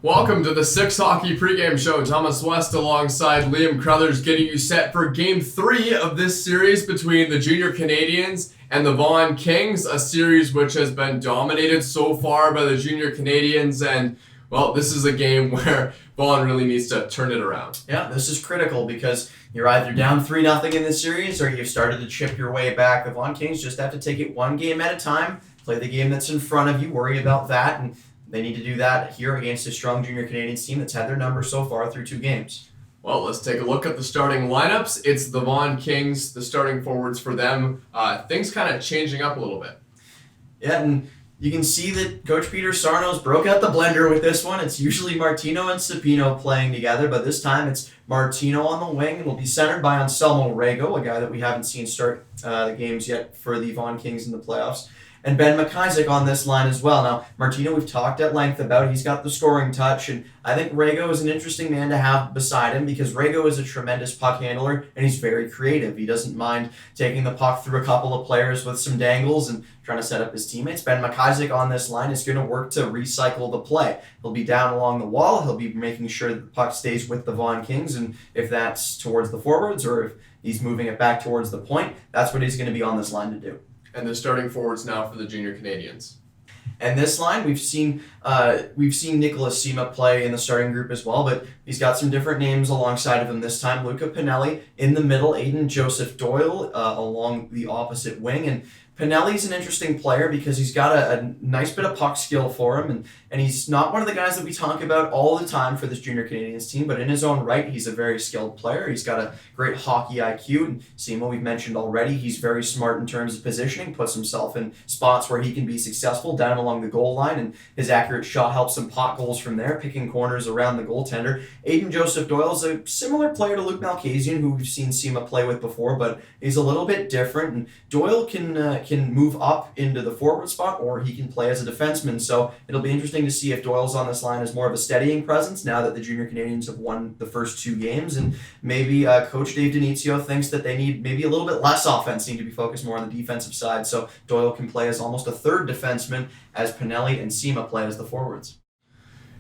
Welcome to the Six Hockey pregame show. Thomas West alongside Liam Crothers getting you set for Game 3 of this series between the Junior Canadiens and the Vaughan Kings, a series which has been dominated so far by the Junior Canadiens, and, well, this is a game where Vaughan really needs to turn it around. Yeah, this is critical because you're either down 3-0 in this series or you've started to chip your way back. The Vaughan Kings just have to take it one game at a time, play the game that's in front of you, worry about that, and they need to do that here against a strong Junior Canadiens team that's had their number so far through 2 games. Well, let's take a look at the starting lineups. It's the Vaughan Kings, the starting forwards for them. Things kind of changing up a little bit. Yeah, and you can see that Coach Peter Sarnos broke out the blender with this one. It's usually Martino and Supino playing together, but this time it's Martino on the wing. It'll be centered by Anselmo Rego, a guy that we haven't seen start the games yet for the Vaughan Kings in the playoffs. And Ben McIsaac on this line as well. Now, Martino we've talked at length about. He's got the scoring touch, and I think Rego is an interesting man to have beside him because Rego is a tremendous puck handler, and he's very creative. He doesn't mind taking the puck through a couple of players with some dangles and trying to set up his teammates. Ben McIsaac on this line is going to work to recycle the play. He'll be down along the wall. He'll be making sure that the puck stays with the Vaughan Kings, and if that's towards the forwards or if he's moving it back towards the point, that's what he's going to be on this line to do. And the starting forwards now for the Junior Canadiens. And this line, we've seen Nicholas Sima play in the starting group as well, but he's got some different names alongside of him this time. Luca Pinelli in the middle, Aiden Joseph Doyle along the opposite wing, and Pinelli's an interesting player because he's got a nice bit of puck skill for him, and he's not one of the guys that we talk about all the time for this Junior Canadiens team, but in his own right, he's a very skilled player. He's got a great hockey IQ, and Simo we've mentioned already, he's very smart in terms of positioning, puts himself in spots where he can be successful down along the goal line, and his accurate shot helps him pot goals from there, picking corners around the goaltender. Aiden Joseph Doyle is a similar player to Luc Malkhassian, who we've seen Sima play with before, but he's a little bit different, and Doyle can move up into the forward spot or he can play as a defenseman. So it'll be interesting to see if Doyle's on this line as more of a steadying presence now that the Junior Canadiens have won the first 2 games, and maybe Coach Dave Denizio thinks that they need maybe a little bit less offense, need to be focused more on the defensive side. So Doyle can play as almost a third defenseman as Pinelli and Sima play as the forwards.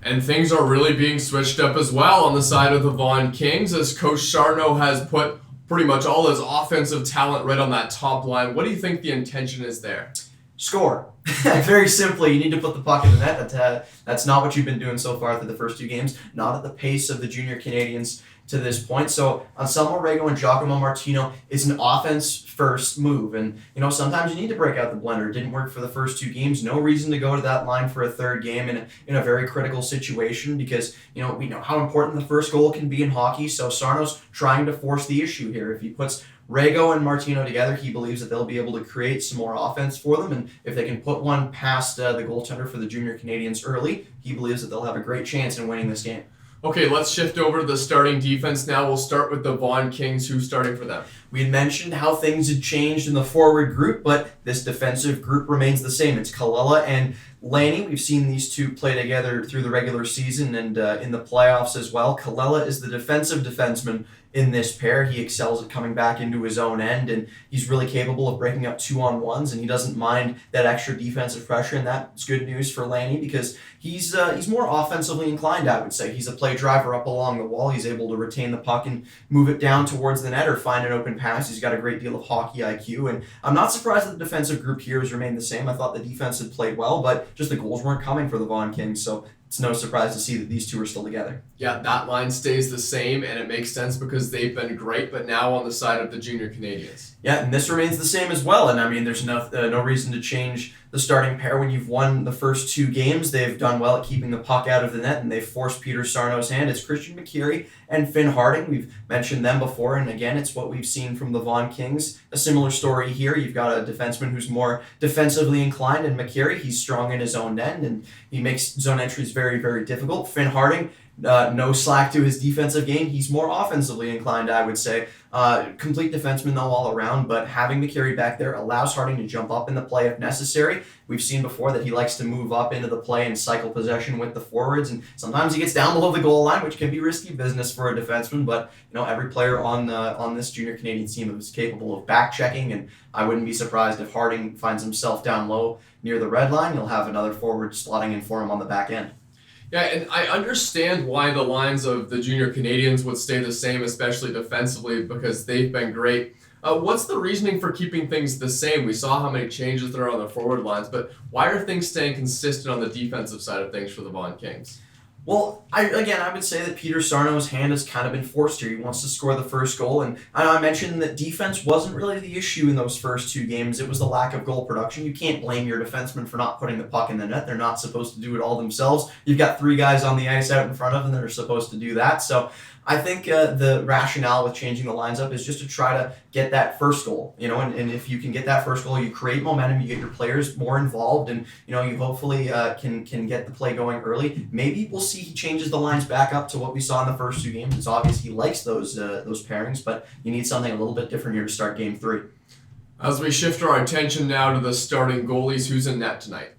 And things are really being switched up as well on the side of the Vaughan Kings as Coach Sarno has put pretty much all his offensive talent right on that top line. What do you think the intention is there? Score. Very simply, you need to put the puck in the net. That's not what you've been doing so far through the first 2 games, not at the pace of the Junior Canadiens to this point. So Anselmo Rego and Giacomo Martino is an offense-first move. And, sometimes you need to break out the blender. It didn't work for the first 2 games. No reason to go to that line for a third game in a very critical situation because, we know how important the first goal can be in hockey. So Sarno's trying to force the issue here. If he puts Rego and Martino together, he believes that they'll be able to create some more offense for them, and if they can put one past the goaltender for the Junior Canadiens early, he believes that they'll have a great chance in winning this game. Okay, let's shift over to the starting defense now. We'll start with the Vaughan Kings. Who's starting for them? We had mentioned how things had changed in the forward group, but this defensive group remains the same. It's Kalela and Lanny. We've seen these two play together through the regular season and in the playoffs as well. Kalela is the defensive defenseman in this pair. He excels at coming back into his own end, and he's really capable of breaking up 2-on-1s, and he doesn't mind that extra defensive pressure, and that's good news for Lanny because he's more offensively inclined, I would say. He's a play driver up along the wall. He's able to retain the puck and move it down towards the net or find an open pass. He's got a great deal of hockey IQ, and I'm not surprised that the defensive group here has remained the same. I thought the defense had played well, but just the goals weren't coming for the Vaughan Kings, so it's no surprise to see that these two are still together. Yeah, that line stays the same, and it makes sense because they've been great, but now on the side of the Junior Canadiens. Yeah, and this remains the same as well, and I mean, there's no reason to change the starting pair when you've won the first 2 games. They've done well at keeping the puck out of the net, and they've forced Peter Sarno's hand. It's Christian McCurry and Finn Harding. We've mentioned them before, and again, it's what we've seen from the Vaughan Kings. A similar story here. You've got a defenseman who's more defensively inclined, and McCurry, he's strong in his own end, and he makes zone entries very, very difficult. Finn Harding, no slack to his defensive game. He's more offensively inclined, I would say. Complete defenseman, though, all around, but having McCurry back there allows Harding to jump up in the play if necessary. We've seen before that he likes to move up into the play and cycle possession with the forwards, and sometimes he gets down below the goal line, which can be risky business for a defenseman, but every player on this Junior Canadiens team is capable of back-checking, and I wouldn't be surprised if Harding finds himself down low near the red line. You'll have another forward slotting in for him on the back end. Yeah, and I understand why the lines of the junior Canadiens would stay the same, especially defensively, because they've been great. What's the reasoning for keeping things the same? We saw how many changes there are on the forward lines, but why are things staying consistent on the defensive side of things for the Vaughan Kings? Well, I would say that Peter Sarno's hand has kind of been forced here. He wants to score the first goal, and I mentioned that defense wasn't really the issue in those first two games. It was the lack of goal production. You can't blame your defensemen for not putting the puck in the net. They're not supposed to do it all themselves. You've got three guys on the ice out in front of them that are supposed to do that. So I think the rationale with changing the lines up is just to try to get that first goal, and if you can get that first goal, you create momentum, you get your players more involved, and, you hopefully can get the play going early. Maybe we'll see he changes the lines back up to what we saw in the first two games. It's obvious he likes those pairings, but you need something a little bit different here to start game 3. As we shift our attention now to the starting goalies, who's in net tonight?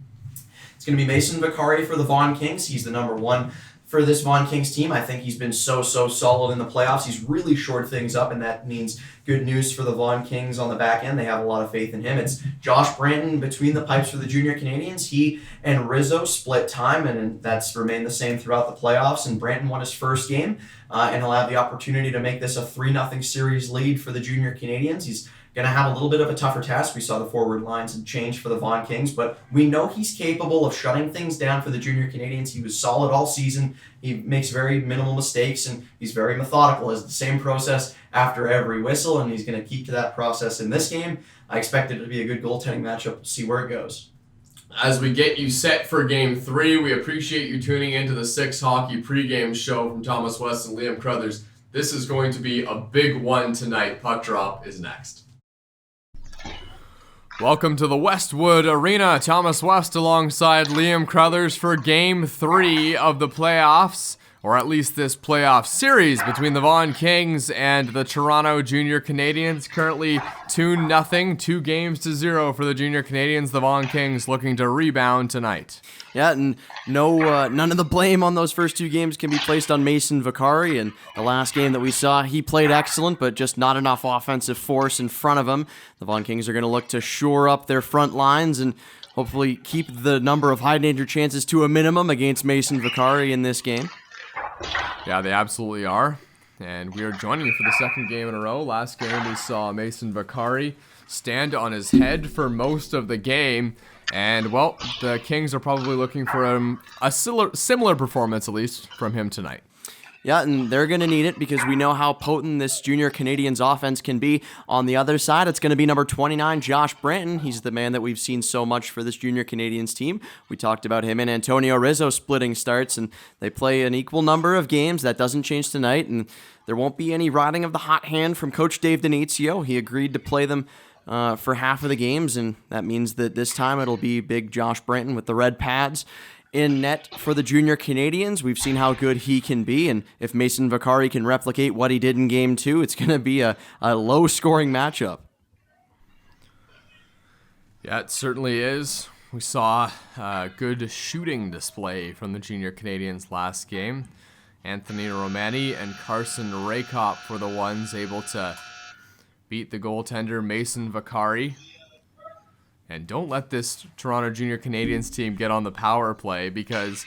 It's going to be Mason Vaccari for the Vaughan Kings. He's the number 1 for this Vaughan Kings team. I think he's been so solid in the playoffs. He's really shored things up, and that means good news for the Vaughan Kings on the back end. They have a lot of faith in him. It's Josh Branton between the pipes for the junior Canadiens. He and Rizzo split time, and that's remained the same throughout the playoffs, and Branton won his first game, and he'll have the opportunity to make this a 3-0 series lead for the junior Canadiens. He's going to have a little bit of a tougher task. We saw the forward lines and change for the Vaughan Kings, but we know he's capable of shutting things down for the junior Canadiens. He was solid all season. He makes very minimal mistakes, and he's very methodical. It's the same process after every whistle, and he's going to keep to that process in this game. I expect it to be a good goaltending matchup. We'll see where it goes. As we get you set for Game 3, we appreciate you tuning into the 6 Hockey pregame show from Thomas West and Liam Crothers. This is going to be a big one tonight. Puck drop is next. Welcome to the Westwood Arena. Thomas West alongside Liam Crothers for Game 3 of the playoffs, or at least this playoff series between the Vaughan Kings and the Toronto Junior Canadiens. Currently 2-0, 2-0 for the Junior Canadiens. The Vaughan Kings looking to rebound tonight. Yeah, and none of the blame on those first two games can be placed on Mason Vaccari. And the last game that we saw, he played excellent, but just not enough offensive force in front of him. The Vaughan Kings are going to look to shore up their front lines and hopefully keep the number of high-danger chances to a minimum against Mason Vaccari in this game. Yeah, they absolutely are. And we are joining you for the second game in a row. Last game we saw Mason Vaccari stand on his head for most of the game. And, well, the Kings are probably looking for a similar performance, at least, from him tonight. Yeah, and they're going to need it because we know how potent this junior Canadiens offense can be. On the other side, it's going to be number 29, Josh Branton. He's the man that we've seen so much for this junior Canadiens team. We talked about him and Antonio Rizzo splitting starts, and they play an equal number of games. That doesn't change tonight, and there won't be any riding of the hot hand from Coach Dave Denizio. He agreed to play them for half of the games, and that means that this time it'll be big Josh Branton with the red pads in net for the junior Canadiens. We've seen how good he can be, and if Mason Vaccari can replicate what he did in Game 2, it's going to be a low-scoring matchup. Yeah, it certainly is. We saw a good shooting display from the junior Canadiens last game. Anthony Romani and Carson Rehkopf were the ones able to beat the goaltender Mason Vaccari. And don't let this Toronto Junior Canadiens team get on the power play because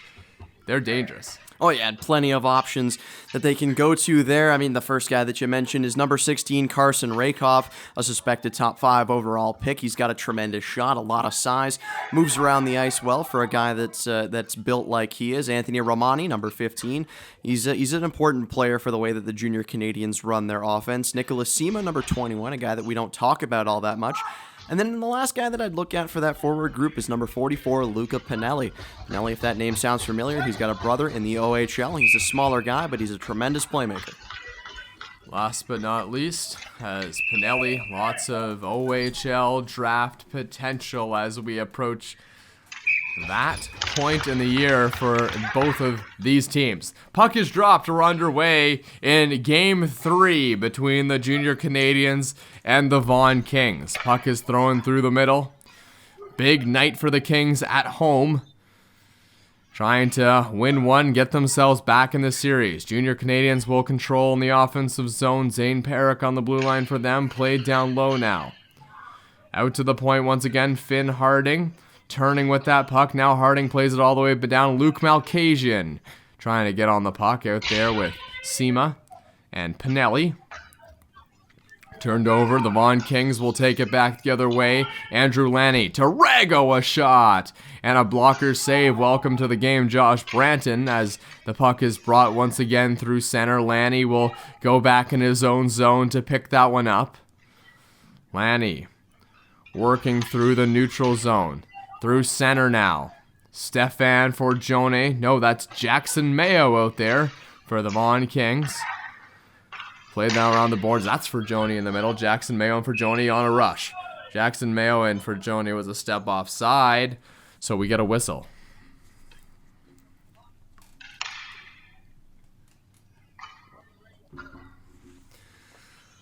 they're dangerous. Oh, yeah, and plenty of options that they can go to there. I mean, the first guy that you mentioned is number 16, Carson Rehkopf, a suspected top 5 overall pick. He's got a tremendous shot, a lot of size, moves around the ice well for a guy that's built like he is. Anthony Romani, number 15. He's an important player for the way that the Junior Canadiens run their offense. Nicholas Sima, number 21, a guy that we don't talk about all that much. And then the last guy that I'd look at for that forward group is number 44, Luca Pinelli. Pinelli, if that name sounds familiar, he's got a brother in the OHL. He's a smaller guy, but he's a tremendous playmaker. Last but not least, as Pinelli, lots of OHL draft potential as we approach that point in the year for both of these teams. Puck is dropped. We're underway in Game 3 between the Junior Canadiens and the Vaughan Kings. Puck is thrown through the middle. Big night for the Kings at home, trying to win one, get themselves back in the series. Junior Canadiens will control in the offensive zone. Zane Perrick on the blue line for them, played down low now. Out to the point once again, Finn Harding. turning with that puck. Now Harding plays it all the way down. Luc Malkhassian trying to get on the puck out there with Sima and Pinelli. Turned over. The Vaughan Kings will take it back the other way. Andrew Lanny to Rego, a shot. And a blocker save. Welcome to the game, Josh Branton, as the puck is brought once again through center. Lanny will go back in his own zone to pick that one up. Lanny working through the neutral zone. Through center now. Stefan for Jone. No, that's Jackson Mayo out there for the Vaughan Kings. Played now around the boards. That's for Joni in the middle. Jackson Mayo and for Joni on a rush. Jackson Mayo and for Joni was a step offside. So we get a whistle.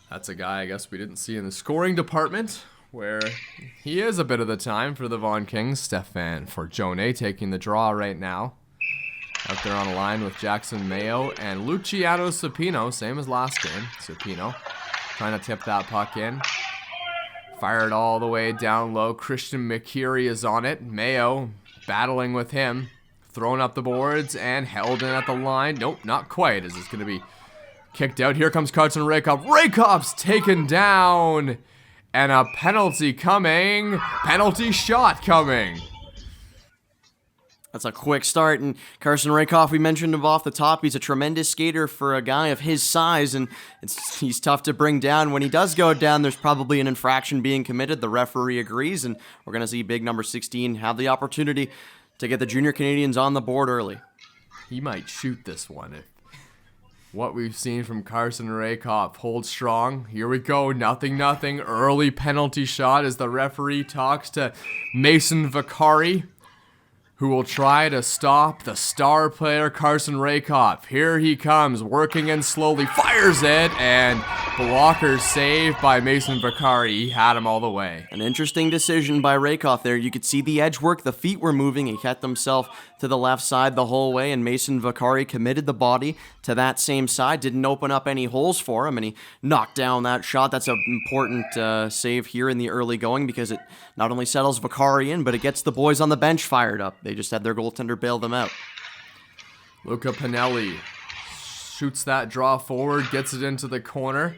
That's a guy I guess we didn't see in the scoring department, where he is a bit of the time for the Vaughan Kings. Stefan for Joni taking the draw right now. Out there on the line with Jackson Mayo and Luciano Supino, same as last game. Supino trying to tip that puck in. Fired all the way down low. Christian McKeary is on it. Mayo battling with him. Thrown up the boards and held in at the line. Nope, not quite, as it's going to be kicked out. Here comes Carson Rehkopf. Rehkopf's taken down. And a penalty coming. Penalty shot coming. That's a quick start, and Carson Rehkopf, we mentioned him off the top. He's a tremendous skater for a guy of his size, and he's tough to bring down. When he does go down, there's probably an infraction being committed. The referee agrees, and we're going to see big number 16 have the opportunity to get the Junior Canadiens on the board early. He might shoot this one if what we've seen from Carson Rehkopf holds strong. Here we go, 0-0. Early penalty shot as the referee talks to Mason Vaccari, who will try to stop the star player Carson Rehkopf. Here he comes, working in slowly, fires it, and blocker saved by Mason Vaccari. He had him all the way. An interesting decision by Rehkopf there. You could see the edge work, the feet were moving. He kept himself to the left side the whole way, and Mason Vaccari committed the body to that same side. Didn't open up any holes for him, and he knocked down that shot. That's an important save here in the early going, because it not only settles Vaccari in, but it gets the boys on the bench fired up. They just had their goaltender bail them out. Luca Pinelli shoots that draw forward, gets it into the corner.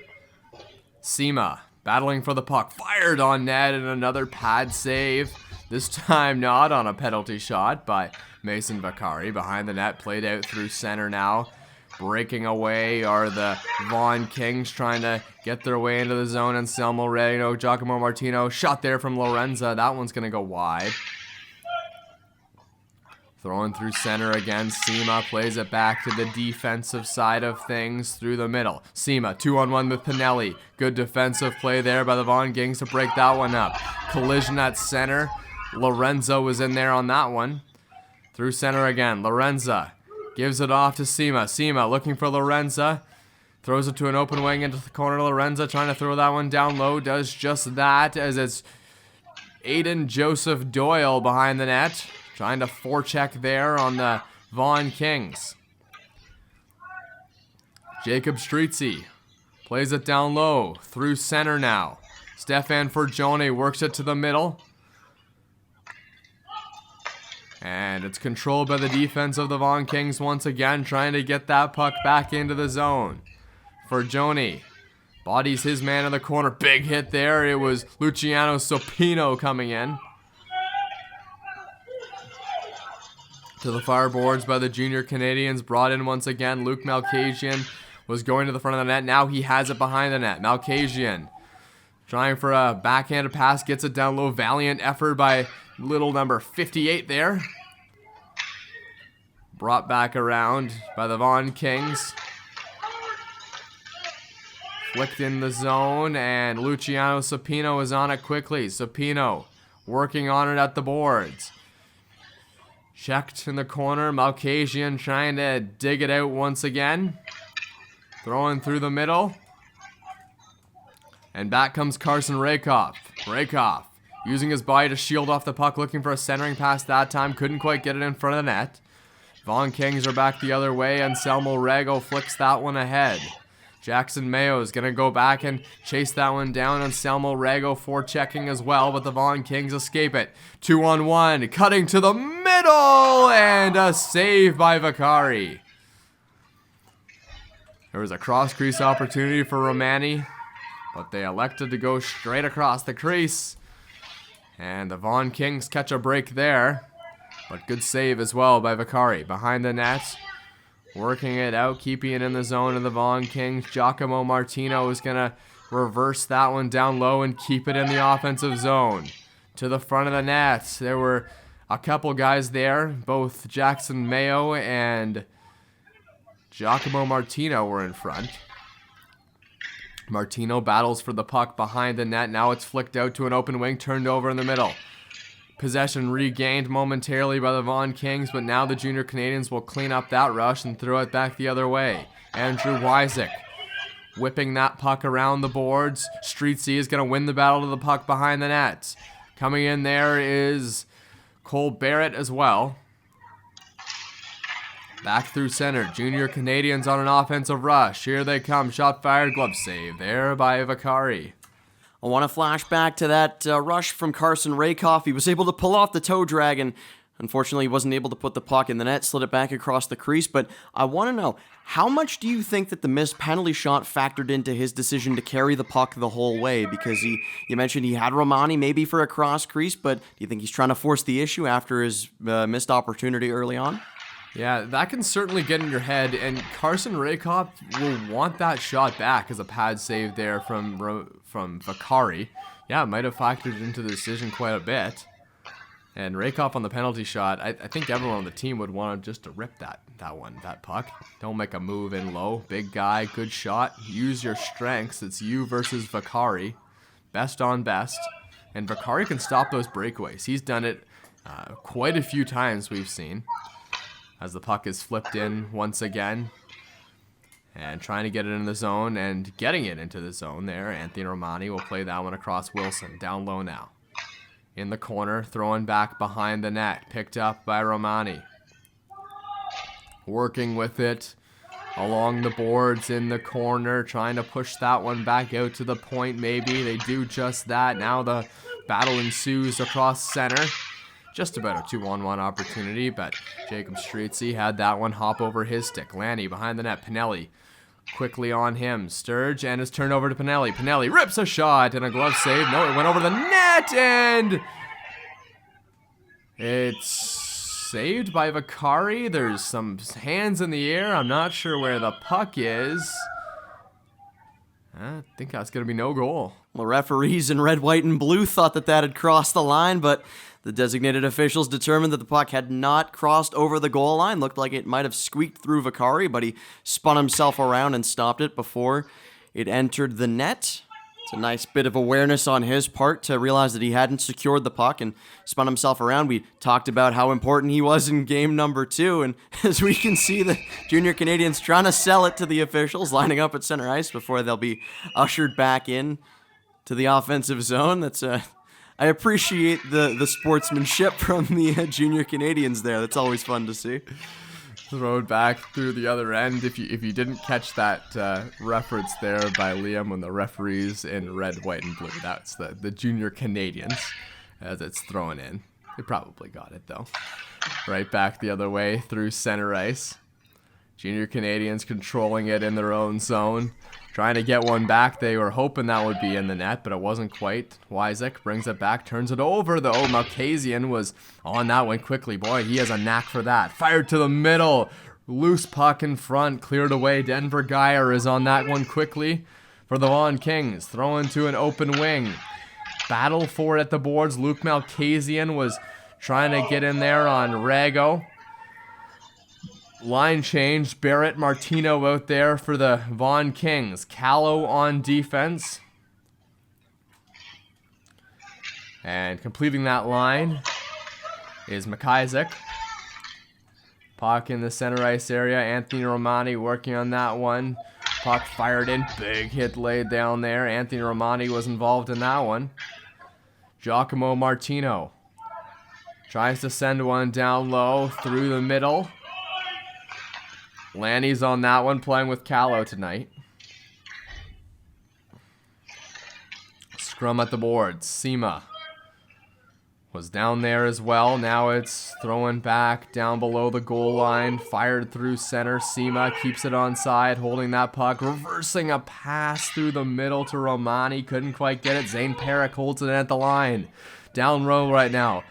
Sima battling for the puck, fired on net, and another pad save. This time not on a penalty shot by Mason Vaccari. Behind the net, played out through center now. Breaking away are the Vaughan Kings, trying to get their way into the zone. Anselmo, Rego, Giacomo Martino. Shot there from Lorenza. That one's going to go wide. Throwing through center again. Sima plays it back to the defensive side of things through the middle. Sima, 2-on-1 with Pinelli. Good defensive play there by the Vaughan Kings to break that one up. Collision at center. Lorenzo was in there on that one. Through center again. Lorenza gives it off to Sima. Sima looking for Lorenza. Throws it to an open wing into the corner. Lorenza trying to throw that one down low. Does just that, as it's Aiden Joseph Doyle behind the net. Trying to forecheck there on the Vaughan Kings. Jacob Strizzi plays it down low. Through center now. Stefan Forgione works it to the middle. And it's controlled by the defense of the Vaughan Kings once again, trying to get that puck back into the zone. Forgione bodies his man in the corner. Big hit there. It was Luciano Supino coming in. To the far boards by the Junior Canadiens. Brought in once again. Luc Malkhassian was going to the front of the net. Now he has it behind the net. Malkhassian trying for a backhanded pass. Gets it down low. Valiant effort by little number 58 there. Brought back around by the Vaughan Kings. Flicked in the zone, and Luciano Supino is on it quickly. Supino working on it at the boards. Checked in the corner. Malkhassian trying to dig it out once again. Throwing through the middle. And back comes Carson Rehkopf. Rehkopf using his body to shield off the puck, looking for a centering pass that time. Couldn't quite get it in front of the net. Vaughan Kings are back the other way. Anselmo Rego flicks that one ahead. Jackson Mayo is going to go back and chase that one down. Anselmo Rego forechecking as well, but the Vaughan Kings escape it. 2-on-1, cutting to the middle, and a save by Vaccari. There was a cross-crease opportunity for Romani, but they elected to go straight across the crease. And the Vaughan Kings catch a break there, but good save as well by Vaccari. Behind the net, working it out, keeping it in the zone of the Vaughan Kings. Giacomo Martino is going to reverse that one down low and keep it in the offensive zone. To the front of the net, there were a couple guys there. Both Jackson Mayo and Giacomo Martino were in front. Martino battles for the puck behind the net. Now it's flicked out to an open wing, turned over in the middle. Possession regained momentarily by the Vaughan Kings, but now the Junior Canadiens will clean up that rush and throw it back the other way. Andrew Wysick whipping that puck around the boards. Strizzi is going to win the battle to the puck behind the net. Coming in there is Cole Barrett as well. Back through center. Junior Canadiens on an offensive rush. Here they come. Shot fired. Glove save there by Vaccari. I want to flash back to that rush from Carson Rehkopf. He was able to pull off the toe drag, and unfortunately he wasn't able to put the puck in the net, slid it back across the crease. But I want to know, how much do you think that the missed penalty shot factored into his decision to carry the puck the whole way? Because you mentioned he had Romani maybe for a cross crease, but do you think he's trying to force the issue after his missed opportunity early on? Yeah, that can certainly get in your head, and Carson Rehkopf will want that shot back as a pad save there from Vaccari. Yeah, it might have factored into the decision quite a bit. And Rehkopf on the penalty shot, I think everyone on the team would want just to rip that puck. Don't make a move in low. Big guy, good shot. Use your strengths. It's you versus Vaccari. Best on best. And Vaccari can stop those breakaways. He's done it quite a few times we've seen. As the puck is flipped in once again. And trying to get it in the zone and getting it into the zone there. Anthony Romani will play that one across Wilson. Down low now. In the corner, throwing back behind the net. Picked up by Romani. Working with it along the boards in the corner. Trying to push that one back out to the point maybe. They do just that. Now the battle ensues across center. Just about a 2-on-1 opportunity, but Jacob Strizzi had that one hop over his stick. Lanny behind the net. Pinelli quickly on him. Sturge, and it's turned over to Pinelli. Pinelli rips a shot and a glove save. No, it went over the net, and it's saved by Vaccari. There's some hands in the air. I'm not sure where the puck is. I think that's going to be no goal. Well, referees in red, white, and blue thought that had crossed the line, but the designated officials determined that the puck had not crossed over the goal line. Looked like it might have squeaked through Vaccari, but he spun himself around and stopped it before it entered the net. It's a nice bit of awareness on his part to realize that he hadn't secured the puck and spun himself around. We talked about how important he was in game number 2, and as we can see, the Junior Canadiens trying to sell it to the officials, lining up at center ice before they'll be ushered back in to the offensive zone. That's I appreciate the sportsmanship from the Junior Canadiens there. That's always fun to see. Thrown back through the other end. If you didn't catch that reference there by Liam when the referees in red, white, and blue, that's the Junior Canadiens as it's thrown in. They probably got it though. Right back the other way through center ice. Junior Canadiens controlling it in their own zone. Trying to get one back. They were hoping that would be in the net, but it wasn't quite. Wysick brings it back, turns it over, though. Malkhassian was on that one quickly. Boy, he has a knack for that. Fired to the middle. Loose puck in front, cleared away. Denver Geyer is on that one quickly for the Vaughan Kings. Throw into an open wing. Battle for it at the boards. Luc Malkhassian was trying to get in there on Rego. Line change, Barrett, Martino out there for the Vaughan Kings. Callow on defense. And completing that line is Malkhassian. Puck in the center ice area. Anthony Romani working on that one. Puck fired in. Big hit laid down there. Anthony Romani was involved in that one. Giacomo Martino tries to send one down low through the middle. Lanny's on that one, playing with Callow tonight. Scrum at the boards. Sema was down there as well. Now it's throwing back down below the goal line. Fired through center. Sema keeps it on side, holding that puck. Reversing a pass through the middle to Romani. Couldn't quite get it. Zane Perrick holds it at the line. Down row right now.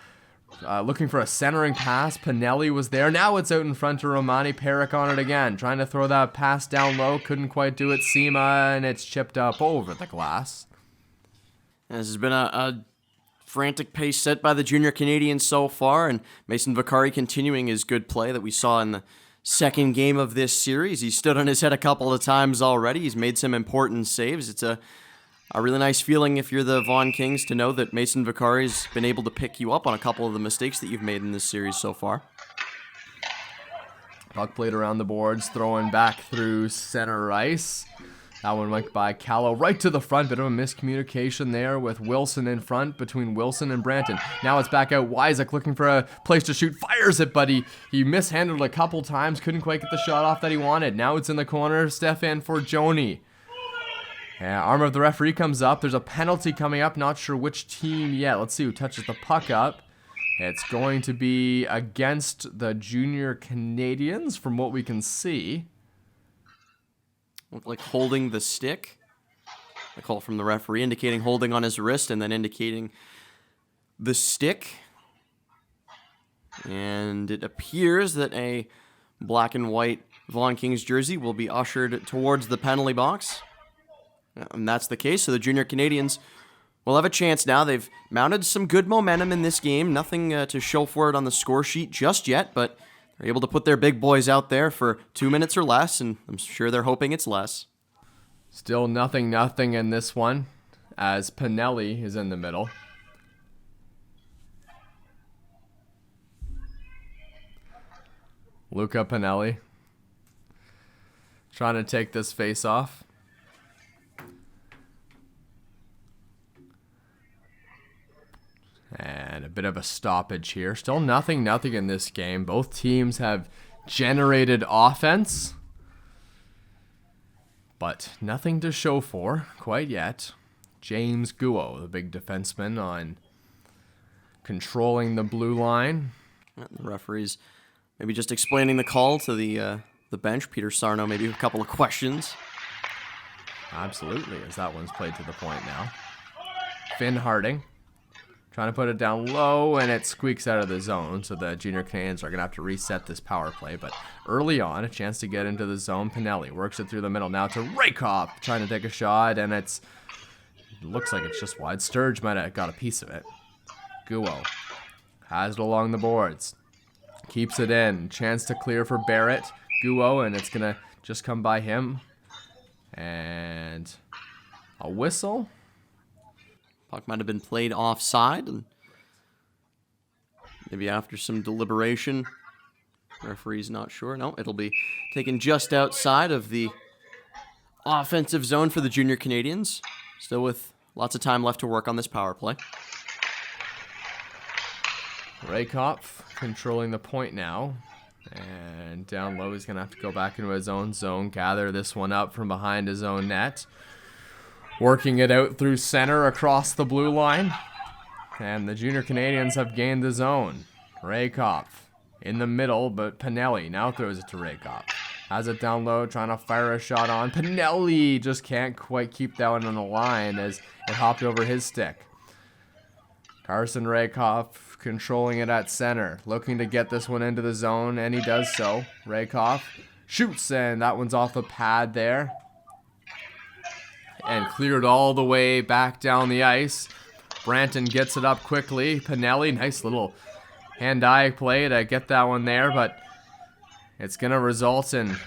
Looking for a centering pass. Pinelli was there. Now it's out in front to Romani. Perrick on it again. Trying to throw that pass down low. Couldn't quite do it. Sema, and it's chipped up over the glass. This has been a frantic pace set by the junior Canadiens so far, and Mason Vaccari continuing his good play that we saw in the second game of this series. He stood on his head a couple of times already. He's made some important saves. It's a really nice feeling if you're the Vaughan Kings to know that Mason Vaccari's been able to pick you up on a couple of the mistakes that you've made in this series so far. Puck played around the boards, throwing back through center ice. That one went by Callow right to the front. Bit of a miscommunication there with Wilson in front between Wilson and Branton. Now it's back out. Wyzak looking for a place to shoot. Fires it, but he mishandled a couple times. Couldn't quite get the shot off that he wanted. Now it's in the corner. Stefan Forgioni. Yeah, arm of the referee comes up. There's a penalty coming up. Not sure which team yet. Let's see who touches the puck up. It's going to be against the junior Canadiens from what we can see. Look like holding the stick. A call from the referee indicating holding on his wrist and then indicating the stick. And it appears that a black and white Vaughan Kings jersey will be ushered towards the penalty box. And that's the case, so the junior Canadiens will have a chance now. They've mounted some good momentum in this game. Nothing to show for it on the score sheet just yet, but they're able to put their big boys out there for 2 minutes or less, and I'm sure they're hoping it's less. Still nothing in this one, as Pinelli is in the middle. Luca Pinelli trying to take this face off. And a bit of a stoppage here. Still nothing in this game. Both teams have generated offense, but nothing to show for quite yet. James Guo, the big defenseman, on controlling the blue line. The referees maybe just explaining the call to the bench. Peter Sarno maybe a couple of questions. Absolutely, as that one's played to the point now. Finn Harding trying to put it down low, and it squeaks out of the zone, so the junior Canadiens are going to have to reset this power play. But early on, a chance to get into the zone. Pinelli works it through the middle now to Rehkopf, trying to take a shot, and it looks like it's just wide. Sturge might have got a piece of it. Guo has it along the boards. Keeps it in. Chance to clear for Barrett. Guo, and it's going to just come by him. And a whistle. Puck might have been played offside, and maybe after some deliberation, referee's not sure. No, it'll be taken just outside of the offensive zone for the junior Canadiens. Still with lots of time left to work on this power play. Rehkopf controlling the point now. And down low, he's going to have to go back into his own zone, gather this one up from behind his own net. Working it out through center across the blue line. And the junior Canadiens have gained the zone. Rehkopf in the middle, but Pinelli now throws it to Rehkopf. Has it down low, trying to fire a shot on. Pinelli just can't quite keep that one on the line as it hopped over his stick. Carson Rehkopf controlling it at center. Looking to get this one into the zone, and he does so. Rehkopf shoots, and that one's off the pad there. And cleared all the way back down the ice. Branton gets it up quickly. Pinelli, nice little hand-eye play to get that one there, but it's going to result in...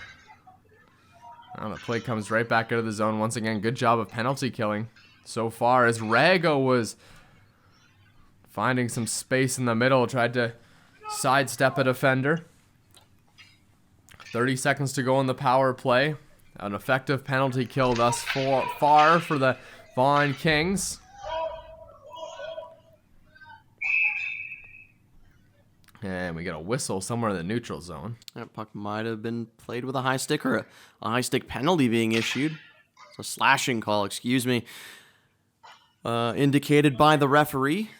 the play comes right back out of the zone once again. Good job of penalty killing so far as Rego was finding some space in the middle. Tried to sidestep a defender. 30 seconds to go in the power play. An effective penalty kill thus far for the Vaughan Kings. And we get a whistle somewhere in the neutral zone. That puck might have been played with a high stick, or a high stick penalty being issued. It's a slashing call, excuse me. indicated by the referee.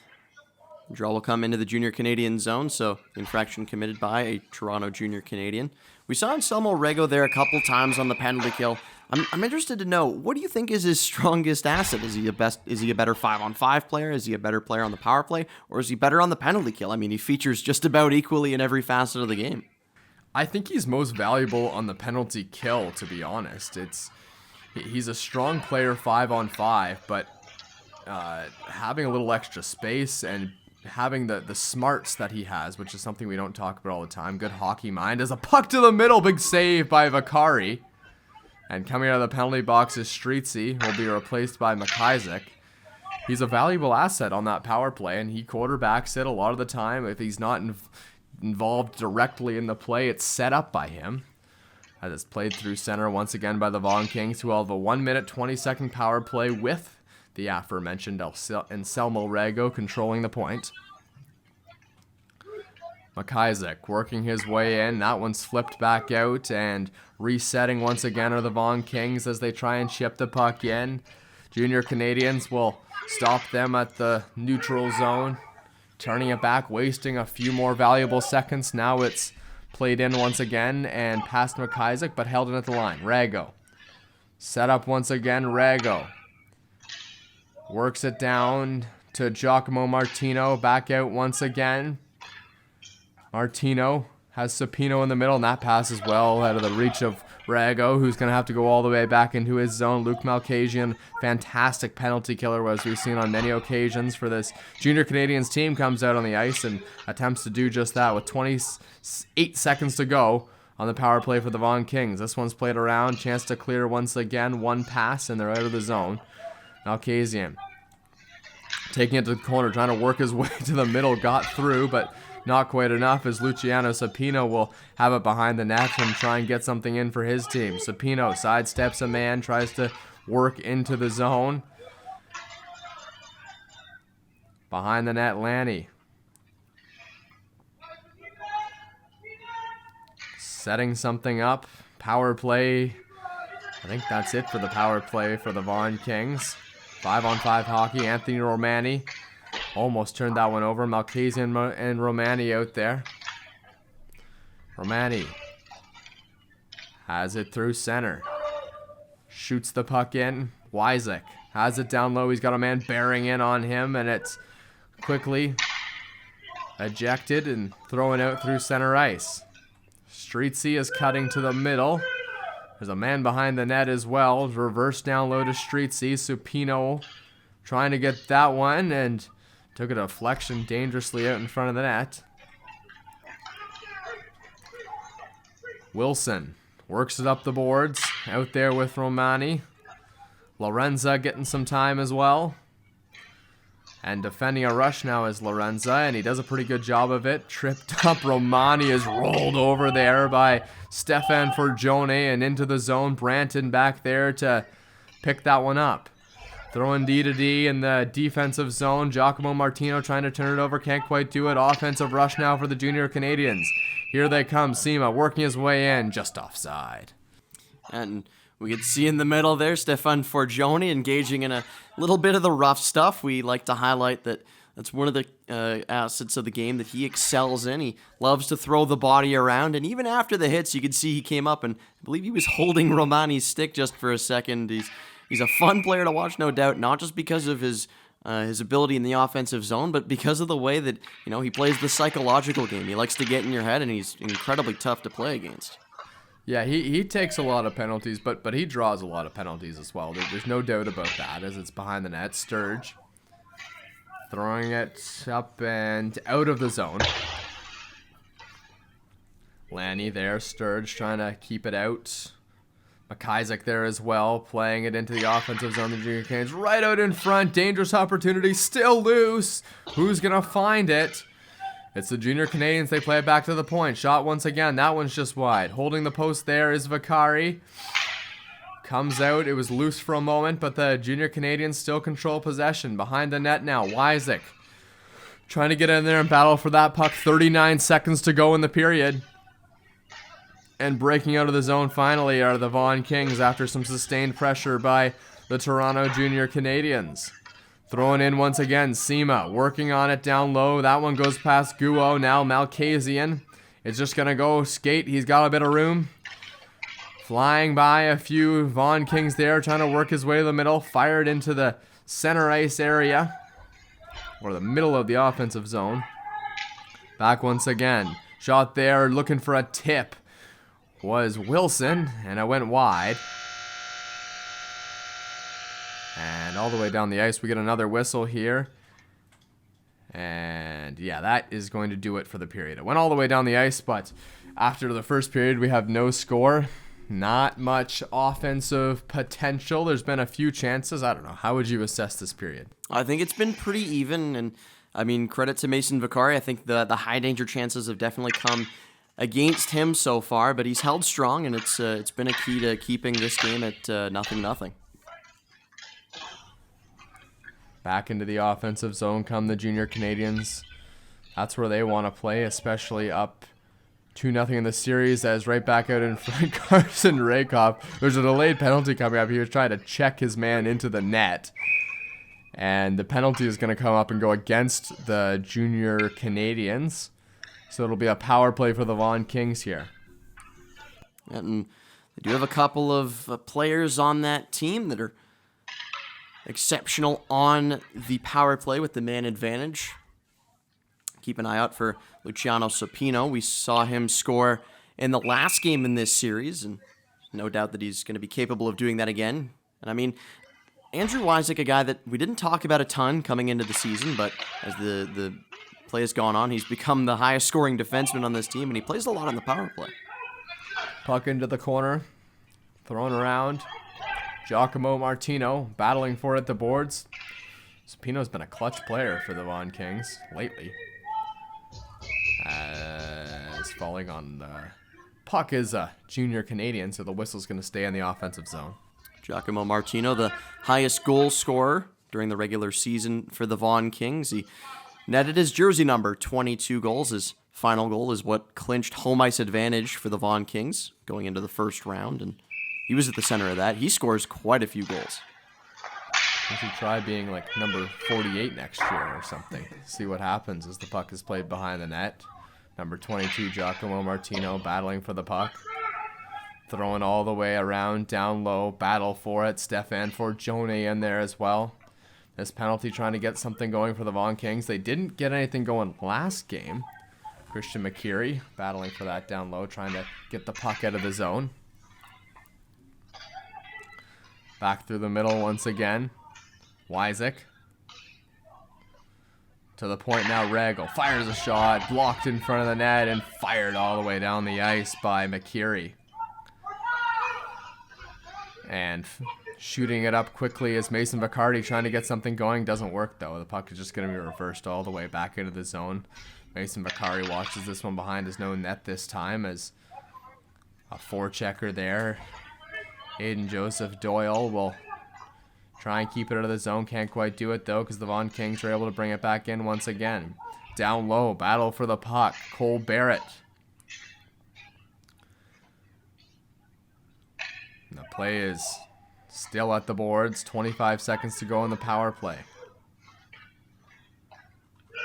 Draw will come into the Junior Canadian zone, so infraction committed by a Toronto Junior Canadian. We saw Anselmo Rego there a couple times on the penalty kill. I'm interested to know, what do you think is his strongest asset? Is he a better 5-on-5 player? Is he a better player on the power play? Or is he better on the penalty kill? I mean, he features just about equally in every facet of the game. I think he's most valuable on the penalty kill, to be honest. He's a strong player 5-on-5, but having a little extra space and having the smarts that he has, which is something we don't talk about all the time. Good hockey mind. As a puck to the middle, big save by Vaccari. And coming out of the penalty box is Strizzi, will be replaced by Malkhassian. He's a valuable asset on that power play, and he quarterbacks it a lot of the time. If he's not involved directly in the play, it's set up by him. As it's played through center once again by the Vaughan Kings, who will have a 1-minute, 20-second power play with the aforementioned Anselmo Rego controlling the point. Malkhassian working his way in. That one's flipped back out, and resetting once again are the Vaughan Kings as they try and chip the puck in. Junior Canadians will stop them at the neutral zone. Turning it back, wasting a few more valuable seconds. Now it's played in once again and past Malkhassian, but held in at the line. Rego. Set up once again, Rego. Works it down to Giacomo Martino. Back out once again. Martino has Supino in the middle, and that passes well out of the reach of Rego, who's going to have to go all the way back into his zone. Luc Malkhassian, fantastic penalty killer, as we've seen on many occasions for this Junior Canadiens team, comes out on the ice and attempts to do just that with 28 seconds to go on the power play for the Vaughan Kings. This one's played around, chance to clear once again, one pass, and they're out of the zone. Malkhassian taking it to the corner, trying to work his way to the middle, got through, but not quite enough, as Luciano Supino will have it behind the net and try and get something in for his team. Supino sidesteps a man, tries to work into the zone. Behind the net, Lanny. Setting something up. Power play. I think that's it for the power play for the Vaughan Kings. 5-on-5 hockey. Anthony Romani almost turned that one over. Malkhassian and Romani out there. Romani has it through center. Shoots the puck in. Wyzek has it down low. He's got a man bearing in on him, and it's quickly ejected and thrown out through center ice. Strizzi is cutting to the middle. There's a man behind the net as well. Reverse down low to Strizzi. Supino trying to get that one, and took a deflection dangerously out in front of the net. Wilson works it up the boards. Out there with Romani. Lorenza getting some time as well. And defending a rush now is Lorenza, and he does a pretty good job of it. Tripped up. Romani is rolled over there by Stefan Forgione and into the zone. Branton back there to pick that one up. Throwing D-to-D in the defensive zone. Giacomo Martino trying to turn it over. Can't quite do it. Offensive rush now for the Junior Canadiens. Here they come. Sima working his way in. Just offside. And we could see in the middle there Stefan Forgione engaging in a little bit of the rough stuff. We like to highlight that that's one of the assets of the game that he excels in. He loves to throw the body around, and even after the hits, you could see he came up, and I believe he was holding Romani's stick just for a second. He's a fun player to watch, no doubt, not just because of his ability in the offensive zone, but because of the way that he plays the psychological game. He likes to get in your head, and he's incredibly tough to play against. Yeah, he takes a lot of penalties, but he draws a lot of penalties as well. There's no doubt about that, as it's behind the net. Sturge throwing it up and out of the zone. Lanny there. Sturge trying to keep it out. Malkhassian there as well, playing it into the offensive zone. The Junior Canadiens right out in front. Dangerous opportunity, still loose. Who's going to find it? It's the Junior Canadiens. They play it back to the point. Shot once again. That one's just wide. Holding the post there is Vaccari. Comes out. It was loose for a moment, but the Junior Canadiens still control possession. Behind the net now. Wyzek trying to get in there and battle for that puck. 39 seconds to go in the period. And breaking out of the zone finally are the Vaughan Kings after some sustained pressure by the Toronto Junior Canadiens. Throwing in once again, Sema working on it down low. That one goes past Guo. Now Malkhassian is just going to go skate. He's got a bit of room. Flying by a few Vaughan Kings there, trying to work his way to the middle. Fired into the center ice area, or the middle of the offensive zone. Back once again. Shot there, looking for a tip. Was Wilson, and it went wide. And all the way down the ice, we get another whistle here. And yeah, that is going to do it for the period. It went all the way down the ice, but after the first period, we have no score. Not much offensive potential. There's been a few chances. I don't know. How would you assess this period? I think it's been pretty even, and I mean, credit to Mason Vaccari. I think the high danger chances have definitely come against him so far, but he's held strong, and it's been a key to keeping this game at 0-0. Back into the offensive zone come the Junior Canadiens. That's where they want to play, especially up 2-0 in the series. As right back out in front, Carson Rehkopf. There's a delayed penalty coming up. He was trying to check his man into the net. And the penalty is going to come up and go against the Junior Canadiens. So it'll be a power play for the Vaughan Kings here. And they do have a couple of players on that team that are exceptional on the power play with the man advantage. Keep an eye out for Luciano Supino. We saw him score in the last game in this series, and no doubt that he's going to be capable of doing that again. And I mean, Andrew Wyzak, a guy that we didn't talk about a ton coming into the season, but as the play has gone on, he's become the highest scoring defenseman on this team, and he plays a lot on the power play. Puck into the corner, thrown around. Giacomo Martino battling for it at the boards. Supino's been a clutch player for the Vaughan Kings lately. As falling on the puck is a Junior Canadian, so the whistle's going to stay in the offensive zone. Giacomo Martino, the highest goal scorer during the regular season for the Vaughan Kings. He netted his jersey number, 22 goals. His final goal is what clinched home ice advantage for the Vaughan Kings going into the first round, and he was at the center of that. He scores quite a few goals. We should try being like number 48 next year or something. See what happens as the puck is played behind the net. Number 22, Giacomo Martino, battling for the puck. Throwing all the way around, down low, battle for it. Stefan Forgione in there as well. This penalty trying to get something going for the Vaughan Kings. They didn't get anything going last game. Christian McKeary battling for that down low, trying to get the puck out of the zone. Back through the middle once again. Wyzak. To the point now, Rego fires a shot, blocked in front of the net, and fired all the way down the ice by McKeary. And shooting it up quickly is Mason Vaccari trying to get something going. Doesn't work, though. The puck is just going to be reversed all the way back into the zone. Mason Vaccari watches this one behind his own net this time as a forechecker there. Aiden Joseph Doyle will try and keep it out of the zone. Can't quite do it, though, because the Vaughan Kings are able to bring it back in once again. Down low, battle for the puck. Cole Barrett. And the play is still at the boards. 25 seconds to go in the power play.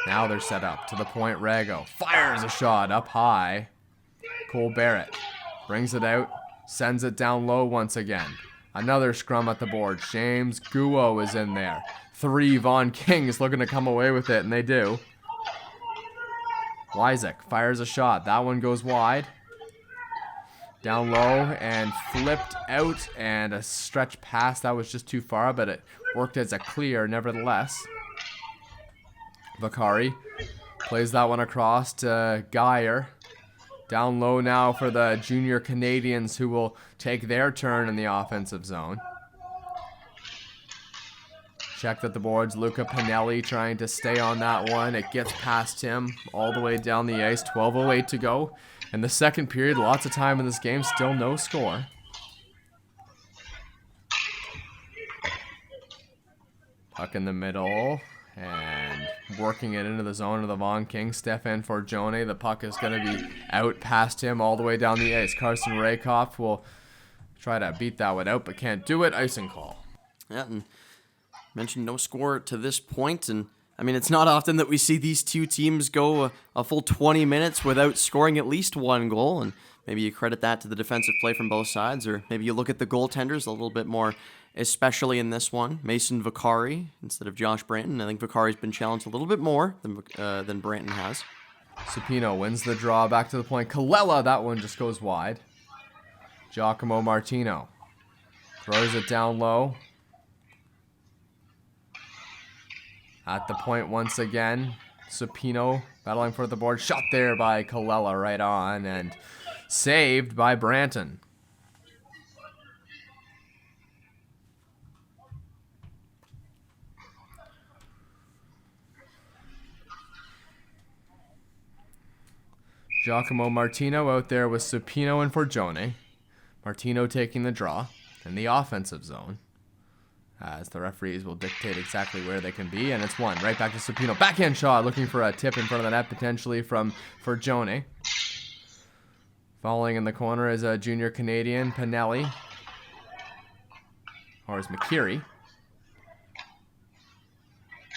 Now they're set up. To the point, Rego fires a shot up high. Cole Barrett brings it out. Sends it down low once again. Another scrum at the board. James Guo is in there. 3 Vaughan Kings looking to come away with it, and they do. Wyzak fires a shot. That one goes wide. Down low and flipped out, and a stretch pass. That was just too far, but it worked as a clear nevertheless. Vaccari plays that one across to Geyer. Down low now for the Junior Canadiens, who will take their turn in the offensive zone. Checked at the boards. Luca Pinelli trying to stay on that one. It gets past him all the way down the ice. 12:08 to go. In the second period, lots of time in this game. Still no score. Puck in the middle. And working it into the zone of the Vaughan Kings. Stefan Forgione. The puck is going to be out past him all the way down the ice. Carson Rehkopf will try to beat that one out, but can't do it. Icing call. Yeah, and Mentioned no score to this point, and I mean, it's not often that we see these two teams go a full 20 minutes without scoring at least one goal, and maybe you credit that to the defensive play from both sides, or maybe you look at the goaltenders a little bit more, especially in this one. Mason Vaccari instead of Josh Branton. I think Vaccari's been challenged a little bit more than Branton has. Supino wins the draw back to the point. Kalela, that one just goes wide. Giacomo Martino throws it down low. At the point once again, Supino battling for the board. Shot there by Kalela right on and saved by Branton. Giacomo Martino out there with Supino and Forgione. Martino taking the draw in the offensive zone, as the referees will dictate exactly where they can be, and it's one. Right back to Supino. Backhand shot, looking for a tip in front of the net, potentially from Forgione. Falling in the corner is a junior Canadian, Pinelli. Or is McKeary.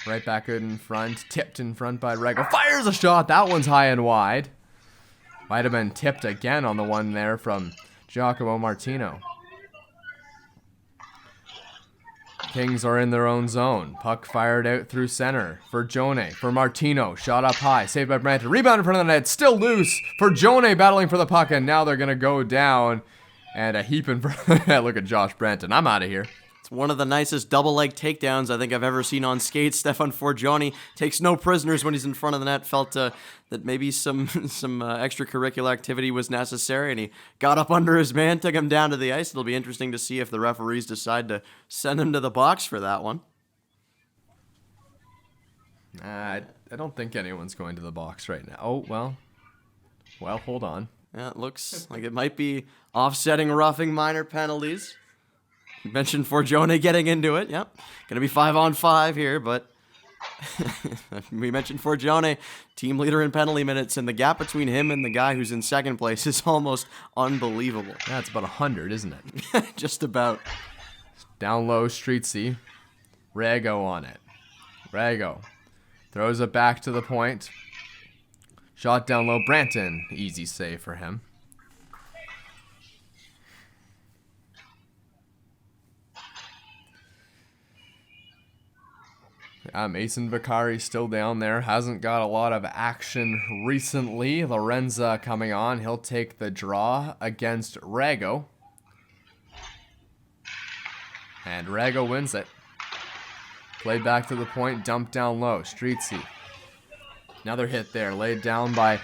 Right back in front, tipped in front by Rego. Fires a shot, that one's high and wide. Might have been tipped again on the one there from Giacomo Martino. Kings are in their own zone. Puck fired out through center. Forgione for Martino. Shot up high. Saved by Branton. Rebound in front of the net. Still loose. Forgione battling for the puck. And now they're going to go down. And a heap in front of the net. Look at Josh Branton. I'm out of here. It's one of the nicest double leg takedowns I think I've ever seen on skates. Stefan Forgione takes no prisoners when he's in front of the net. Felt that maybe some extracurricular activity was necessary, and he got up under his man, took him down to the ice. It'll be interesting to see if the referees decide to send him to the box for that one. I don't think anyone's going to the box right now. Oh, well, hold on. Yeah, it looks like it might be offsetting roughing minor penalties. You mentioned Forgione getting into it. Yep. Going to be 5-on-5 here, but we mentioned Forgione, team leader in penalty minutes, and the gap between him and the guy who's in second place is almost unbelievable. Yeah, it's about 100, isn't it? Just about. Down low, Strizzi. Rego on it. Rego throws it back to the point. Shot down low. Branton, easy save for him. Mason Vaccari still down there. Hasn't got a lot of action recently. Lorenza coming on. He'll take the draw against Rego. And Rego wins it. Played back to the point. Dumped down low. Strizzi. Another hit there. Laid down by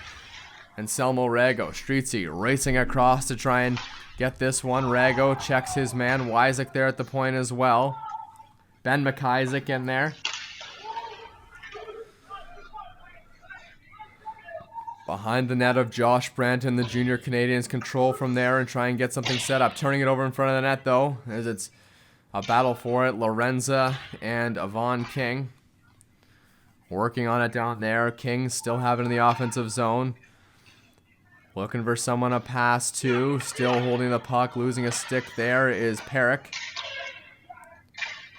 Anselmo Rego. Strizzi racing across to try and get this one. Rego checks his man. Wyzek there at the point as well. Ben McIsaac in there. Behind the net of Josh Branton, the junior Canadiens control from there and try and get something set up. Turning it over in front of the net, though, as it's a battle for it. Lorenza and Vaughan King working on it down there. King still have it in the offensive zone. Looking for someone to pass to. Still holding the puck. Losing a stick there is Perrick.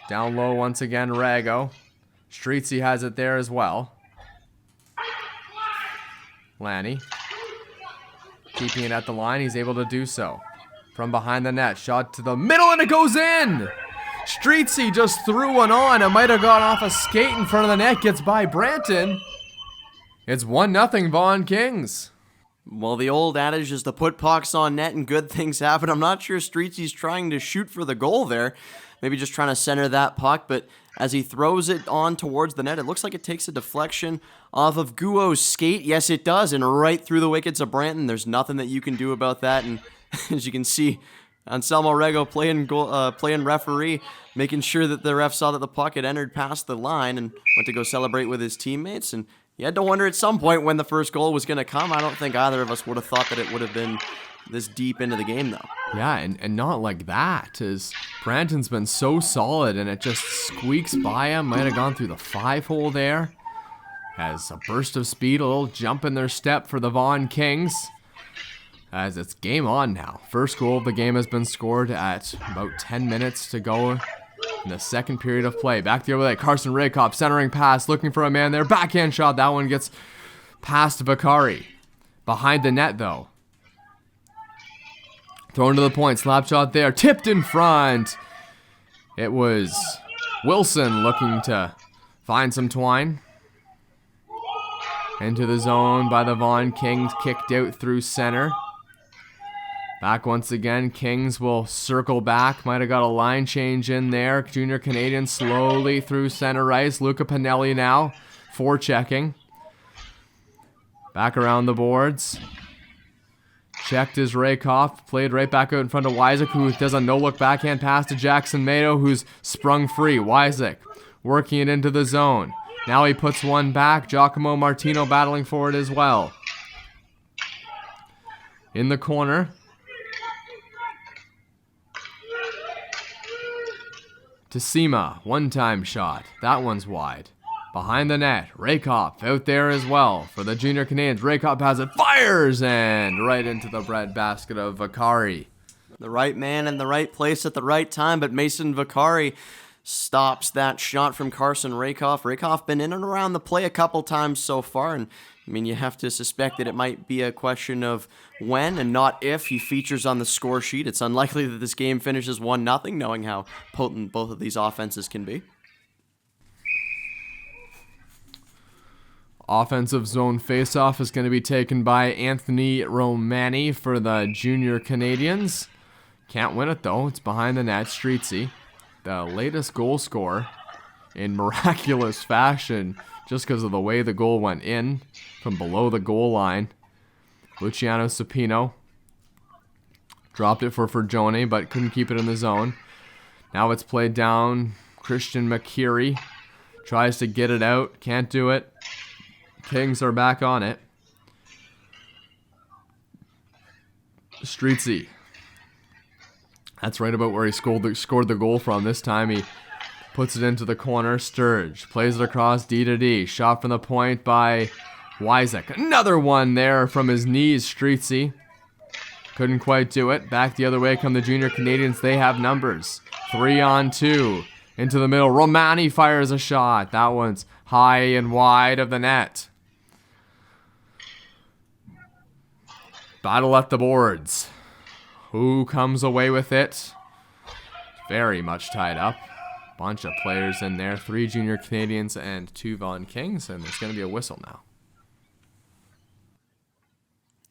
Down low once again, Rego. Strizzi has it there as well. Lanny. Keeping it at the line. He's able to do so. From behind the net. Shot to the middle and it goes in! Strizzi just threw one on. It might have gone off a skate in front of the net. Gets by Branton. It's 1-0 Vaughan Kings. Well, the old adage is to put pucks on net and good things happen. I'm not sure Strizzi's trying to shoot for the goal there. Maybe just trying to center that puck, but as he throws it on towards the net, it looks like it takes a deflection off of Guo's skate. Yes, it does, and right through the wickets of Branton. There's nothing that you can do about that, and as you can see, Anselmo Rego playing referee, making sure that the ref saw that the puck had entered past the line and went to go celebrate with his teammates, and you had to wonder at some point when the first goal was going to come. I don't think either of us would have thought that it would have been this deep into the game, though. Yeah, and not like that, as Branton's been so solid and it just squeaks by him. Might have gone through the 5-hole there. Has a burst of speed, a little jump in their step for the Vaughan Kings. As it's game on now. First goal of the game has been scored at about 10 minutes to go in the second period of play. Back the other way, Carson Rehkopf, centering pass, looking for a man there. Backhand shot, that one gets past Vaccari. Behind the net, though. Thrown to the point, slap shot there, tipped in front. It was Wilson looking to find some twine. Into the zone by the Vaughan Kings, kicked out through center. Back once again, Kings will circle back. Might have got a line change in there. Junior Canadiens slowly through center ice. Luca Pinelli now, forechecking. Back around the boards. Checked is Rehkopf. Played right back out in front of Wyzik, who does a no-look backhand pass to Jackson Mayo, who's sprung free. Wyzik working it into the zone. Now he puts one back. Giacomo Martino battling for it as well. In the corner. To Sima, one-time shot. That one's wide. Behind the net, Rehkopf out there as well for the Junior Canadiens. Rehkopf has it, fires, and right into the breadbasket of Vaccari. The right man in the right place at the right time, but Mason Vaccari stops that shot from Carson Rehkopf. Rehkopf been in and around the play a couple times so far, and I mean, you have to suspect that it might be a question of when and not if he features on the score sheet. It's unlikely that this game finishes 1-0, knowing how potent both of these offenses can be. Offensive zone faceoff is going to be taken by Anthony Romani for the Junior Canadiens. Can't win it though. It's behind the net. Strizzi, the latest goal scorer in miraculous fashion just because of the way the goal went in from below the goal line. Luciano Supino dropped it for Forgione, but couldn't keep it in the zone. Now it's played down. Christian McKeary tries to get it out. Can't do it. Kings are back on it. Strizzi. That's right about where he scored the goal from. This time he puts it into the corner. Sturge plays it across D to D. Shot from the point by Wyzik. Another one there from his knees. Strizzi couldn't quite do it. Back the other way come the Junior Canadiens. They have numbers. 3-on-2. Into the middle. Romani fires a shot. That one's high and wide of the net. Battle at the boards. Who comes away with it? Very much tied up. Bunch of players in there. 3 Junior Canadiens and 2 Vaughan Kings. And there's going to be a whistle now.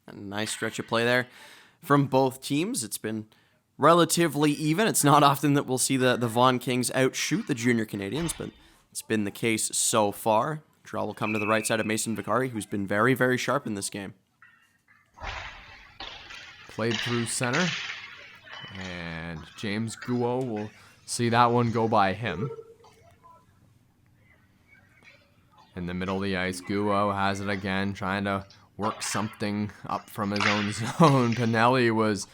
A nice stretch of play there from both teams. It's been relatively even. It's not often that we'll see the Vaughan Kings outshoot the Junior Canadiens, but it's been the case so far. Draw will come to the right side of Mason Vaccari, who's been very, very sharp in this game. Played through center. And James Guo will see that one go by him. In the middle of the ice, Guo has it again, trying to work something up from his own zone. Pinelli was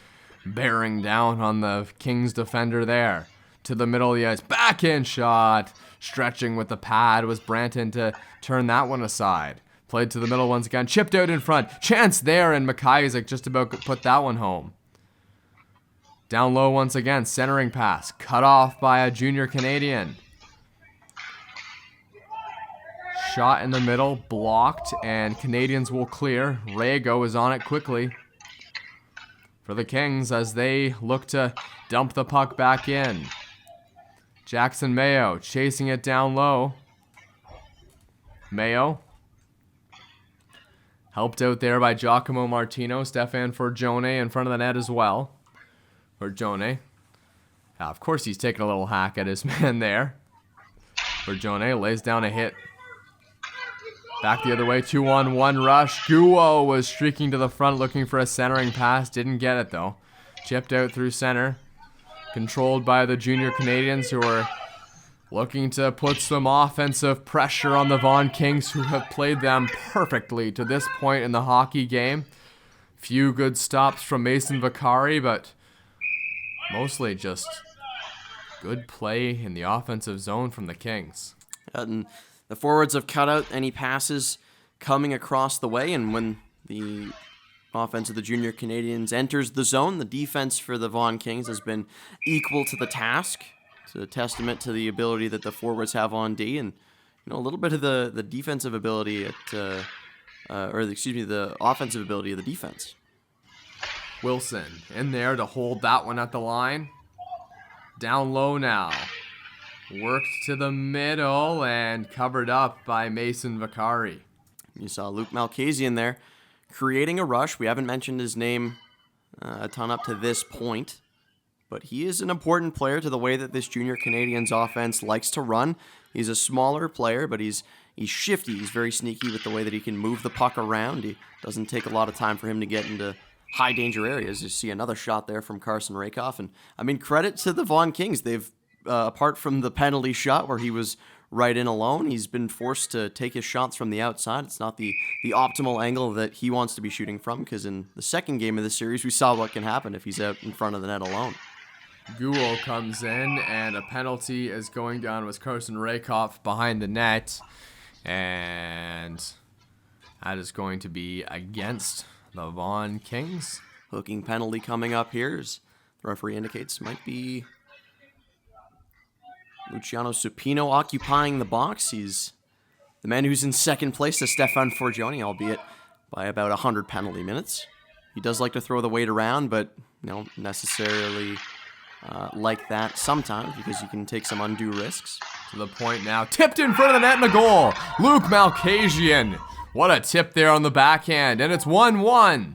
bearing down on the Kings defender there. To the middle of the ice, backhand shot. Stretching with the pad was Branton to turn that one aside. Played to the middle once again, chipped out in front. Chance there, and McIsaac just about put that one home. Down low once again, centering pass. Cut off by a Junior Canadian. Shot in the middle, blocked, and Canadiens will clear. Rego is on it quickly for the Kings as they look to dump the puck back in. Jackson Mayo chasing it down low. Mayo helped out there by Giacomo Martino. Stefan Forgione in front of the net as well. Forgione. Of course he's taking a little hack at his man there. Forgione lays down a hit. Back the other way, 2-on-1 rush. Guo was streaking to the front looking for a centering pass. Didn't get it though. Chipped out through center. Controlled by the Junior Canadiens, who are looking to put some offensive pressure on the Vaughan Kings, who have played them perfectly to this point in the hockey game. Few good stops from Mason Vaccari, but mostly just good play in the offensive zone from the Kings. And the forwards have cut out any passes coming across the way, and when the offense of the Junior Canadiens enters the zone, the defense for the Vaughan Kings has been equal to the task. It's a testament to the ability that the forwards have on D, and a little bit of the defensive ability at, the offensive ability of the defense. Wilson in there to hold that one at the line. Down low now. Worked to the middle and covered up by Mason Vaccari. You saw Luc Malkhassian there creating a rush. We haven't mentioned his name a ton up to this point, but he is an important player to the way that this junior Canadiens offense likes to run. He's a smaller player, but he's shifty. He's very sneaky with the way that he can move the puck around. He doesn't take a lot of time for him to get into high danger areas. You see another shot there from Carson Rehkopf, and I mean, credit to the Vaughan Kings. They've apart from the penalty shot where he was right in alone, he's been forced to take his shots from the outside. It's not the optimal angle that he wants to be shooting from, because in the second game of the series, we saw what can happen if he's out in front of the net alone. Guo comes in, and a penalty is going down with Carson Rehkopf behind the net, and that is going to be against the Vaughan Kings. Hooking penalty coming up here, as the referee indicates, might be Luciano Supino occupying the box. He's the man who's in second place to Stefan Forgione, albeit by about 100 penalty minutes. He does like to throw the weight around, but necessarily like that sometimes, because you can take some undue risks. To the point now, tipped in front of the net and a goal. Luc Malkhassian. What a tip there on the backhand, and it's 1-1.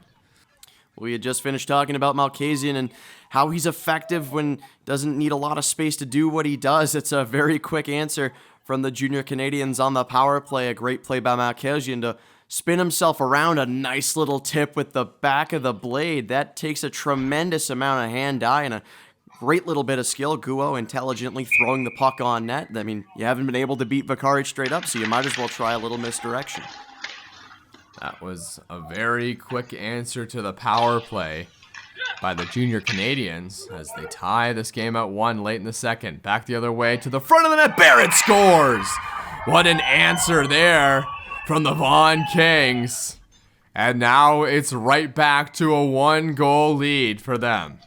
We had just finished talking about Malkhassian and how he's effective when doesn't need a lot of space to do what he does. It's a very quick answer from the junior Canadiens on the power play. A great play by Malkhassian to spin himself around. A nice little tip with the back of the blade. That takes a tremendous amount of hand-eye and a great little bit of skill. Guo intelligently throwing the puck on net. I mean, you haven't been able to beat Vaccari straight up, so you might as well try a little misdirection. That was a very quick answer to the power play by the junior Canadiens as they tie this game at 1 late in the second. Back the other way to the front of the net. Barrett scores! What an answer there from the Vaughan Kings. And now it's right back to a 1-goal lead for them.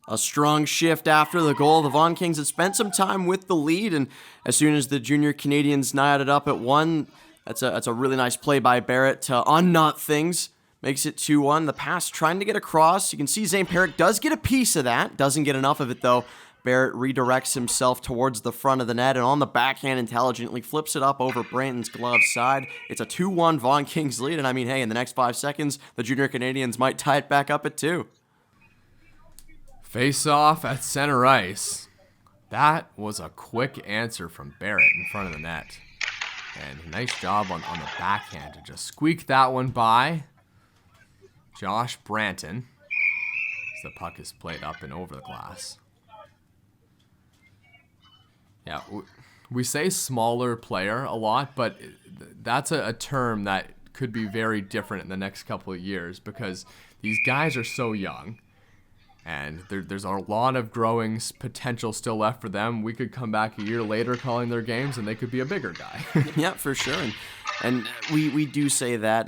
A strong shift after the goal. The Vaughan Kings had spent some time with the lead, and as soon as the junior Canadiens knotted up at 1, that's a really nice play by Barrett to unknot things. Makes it 2-1. The pass trying to get across. You can see Zane Perrick does get a piece of that. Doesn't get enough of it, though. Barrett redirects himself towards the front of the net, and on the backhand intelligently flips it up over Branton's glove side. It's a 2-1 Vaughan Kings lead, and I mean, hey, in the next 5 seconds, the junior Canadiens might tie it back up at 2. Face off at center ice. That was a quick answer from Barrett in front of the net. And nice job on the backhand to just squeak that one by Josh Branton as the puck is played up and over the glass. Yeah, we say smaller player a lot, but that's a term that could be very different in the next couple of years because these guys are so young. And there's a lot of growing potential still left for them. We could come back a year later calling their games, and they could be a bigger guy. Yeah, for sure. And we do say that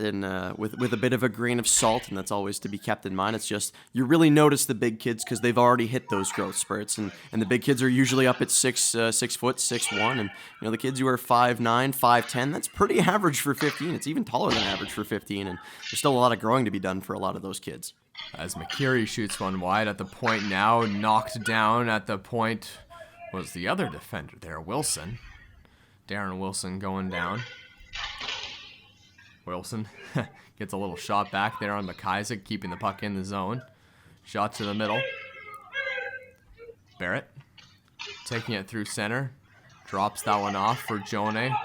with a bit of a grain of salt, and that's always to be kept in mind. It's just you really notice the big kids because they've already hit those growth spurts, and the big kids are usually up at 6 foot, 6'1", and the kids who are 5'9", 5'10", that's pretty average for 15. It's even taller than average for 15, and there's still a lot of growing to be done for a lot of those kids. As Vaccari shoots one wide at the point now, knocked down at the point was the other defender there, Wilson. Darren Wilson going down. Wilson gets a little shot back there on Malkhassian, keeping the puck in the zone. Shot to the middle. Barrett taking it through center. Drops that one off for Jone.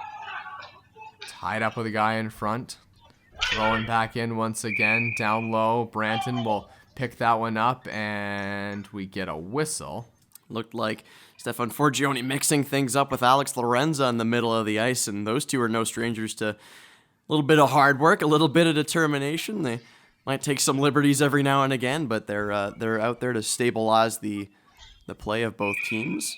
Tied up with a guy in front. Throwing back in once again, down low. Branton will pick that one up, and we get a whistle. Looked like Stefan Forgione mixing things up with Alex Lorenza in the middle of the ice, and those two are no strangers to a little bit of hard work, a little bit of determination. They might take some liberties every now and again, but they're out there to stabilize the play of both teams.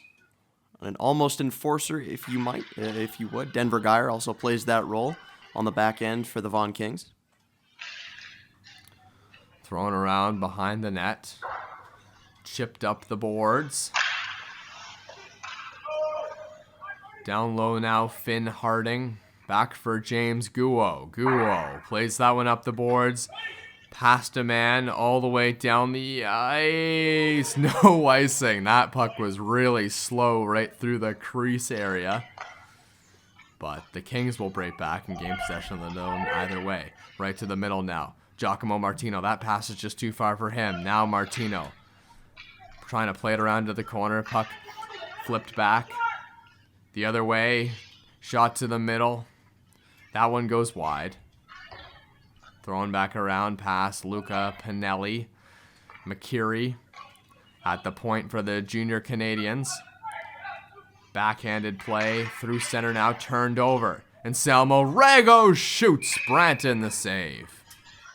An almost enforcer, if you would. Denver Geyer also plays that role on the back end for the Vaughan Kings. Thrown around behind the net. Chipped up the boards. Down low now, Finn Harding. Back for James Guo. Guo plays that one up the boards. Past a man all the way down the ice. No icing. That puck was really slow right through the crease area. But the Kings will break back and gain possession of the zone either way. Right to the middle now. Giacomo Martino. That pass is just too far for him. Now Martino trying to play it around to the corner. Puck flipped back the other way. Shot to the middle. That one goes wide. Throwing back around past Luca, Pinelli, Vaccari at the point for the junior Canadiens. Backhanded play through center now, turned over. Anselmo, Rego shoots. Branton the save.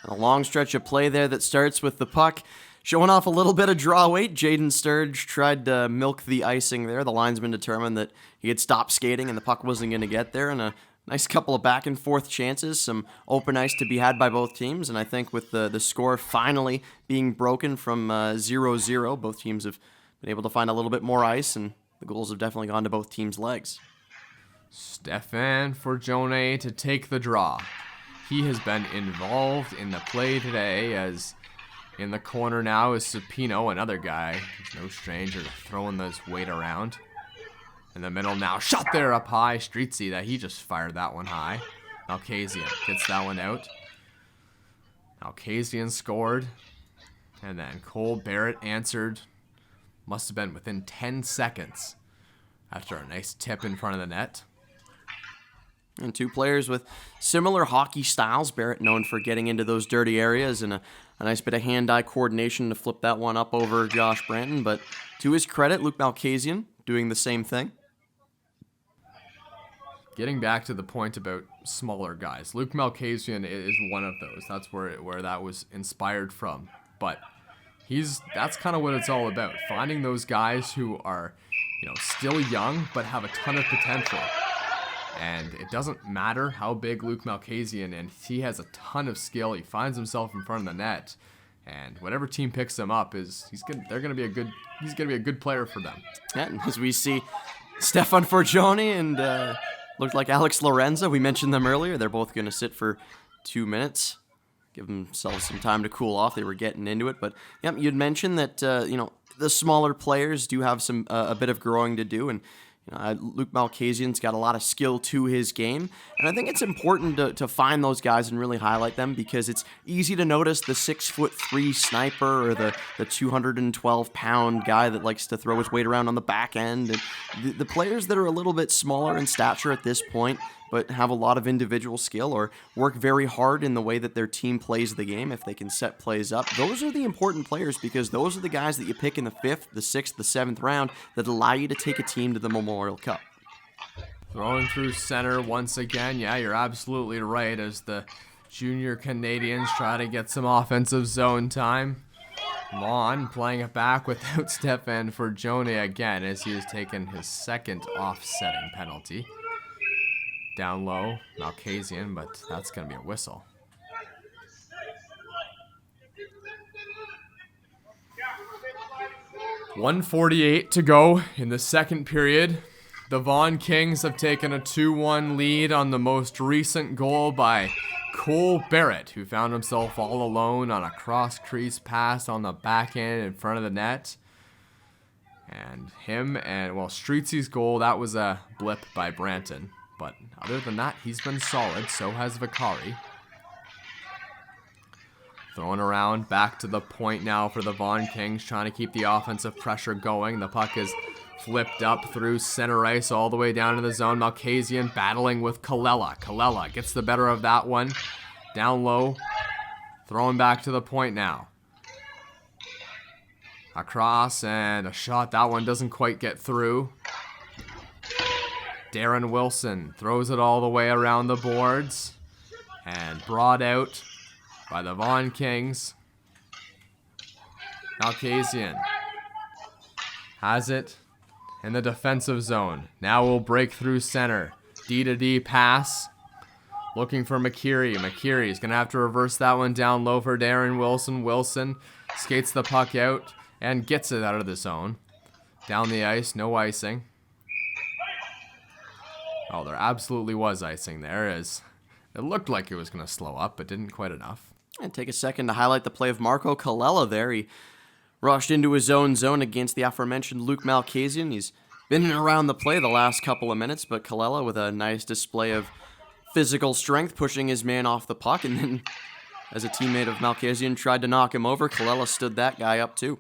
A long stretch of play there that starts with the puck showing off a little bit of draw weight. Jaden Sturge tried to milk the icing there. The linesman determined that he had stopped skating and the puck wasn't going to get there. And a nice couple of back and forth chances, some open ice to be had by both teams. And I think with the score finally being broken from 0-0, both teams have been able to find a little bit more ice, and the goals have definitely gone to both teams' legs. Stefan Forgione to take the draw. He has been involved in the play today, as in the corner now is Supino, another guy. He's no stranger to throwing this weight around. In the middle now, shot there up high. Strizzi, that he just fired that one high. Malkhassian gets that one out. Malkhassian scored. And then Cole Barrett answered. Must have been within 10 seconds after a nice tip in front of the net. And two players with similar hockey styles. Barrett known for getting into those dirty areas, and a nice bit of hand-eye coordination to flip that one up over Josh Branton. But to his credit, Luc Malkhassian doing the same thing. Getting back to the point about smaller guys, Luc Malkhassian is one of those. That's where that was inspired from. But that's kind of what it's all about. Finding those guys who are, still young but have a ton of potential. And it doesn't matter how big Luc Malkhassian, and he has a ton of skill. He finds himself in front of the net, and whatever team picks him up he's gonna be a good player for them. Yeah, and as we see Stefan Forgione and looked like Alex Lorenza, we mentioned them earlier. They're both gonna sit for 2 minutes, give themselves some time to cool off. They were getting into it, but yeah, you'd mentioned that the smaller players do have some a bit of growing to do, and Luc Malkhassian's got a lot of skill to his game, and I think it's important to find those guys and really highlight them, because it's easy to notice the 6'3" sniper or the 212-pound guy that likes to throw his weight around on the back end, and the players that are a little bit smaller in stature at this point but have a lot of individual skill or work very hard in the way that their team plays the game. If they can set plays up, those are the important players, because those are the guys that you pick in the 5th, the 6th, the 7th round that allow you to take a team to the Memorial Cup. Throwing through center once again. Yeah, you're absolutely right, as the junior Canadiens try to get some offensive zone time. Vaughan playing it back without Stefan Forgione again, as he has taken his second offsetting penalty. Down low, Malkhassian, but that's going to be a whistle. .148 to go in the second period. The Vaughan Kings have taken a 2-1 lead on the most recent goal by Cole Barrett, who found himself all alone on a cross-crease pass on the backhand in front of the net. And Strizzi's goal, that was a blip by Branton. But other than that, he's been solid. So has Vaccari. Throwing around back to the point now for the Vaughan Kings, trying to keep the offensive pressure going. The puck is flipped up through center ice all the way down to the zone. Malkhassian battling with Kallela. Kallela gets the better of that one. Down low. Throwing back to the point now. Across and a shot. That one doesn't quite get through. Darren Wilson throws it all the way around the boards and brought out by the Vaughan Kings. Malkhassian has it in the defensive zone. Now we'll break through center. D-to-D pass. Looking for Vaccari. Vaccari's going to have to reverse that one down low for Darren Wilson. Wilson skates the puck out and gets it out of the zone. Down the ice, no icing. Oh, there absolutely was icing there, as it looked like it was going to slow up, but didn't quite enough. And take a second to highlight the play of Marco Colella there. He rushed into his own zone against the aforementioned Luc Malkhassian. He's been in and around the play the last couple of minutes, but Colella with a nice display of physical strength, pushing his man off the puck, and then as a teammate of Malkhassian tried to knock him over, Colella stood that guy up too.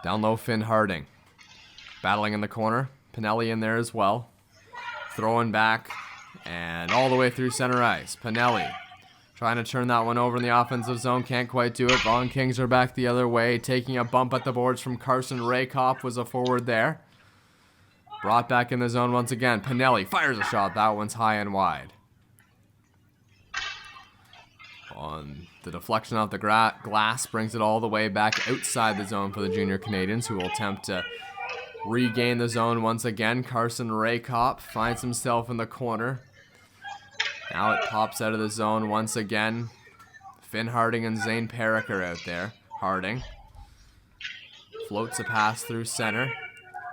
Down low, Finn Harding. Battling in the corner. Pinelli in there as well. Throwing back and all the way through center ice. Pinelli trying to turn that one over in the offensive zone. Can't quite do it. Vaughan Kings are back the other way. Taking a bump at the boards from Carson Rehkopf was a forward there. Brought back in the zone once again. Pinelli fires a shot. That one's high and wide. On the deflection off the glass brings it all the way back outside the zone for the Junior Canadiens, who will attempt to regain the zone once again. Carson Rehkopf finds himself in the corner. Now it pops out of the zone once again. Finn Harding and Zane Perrick are out there. Harding floats a pass through center.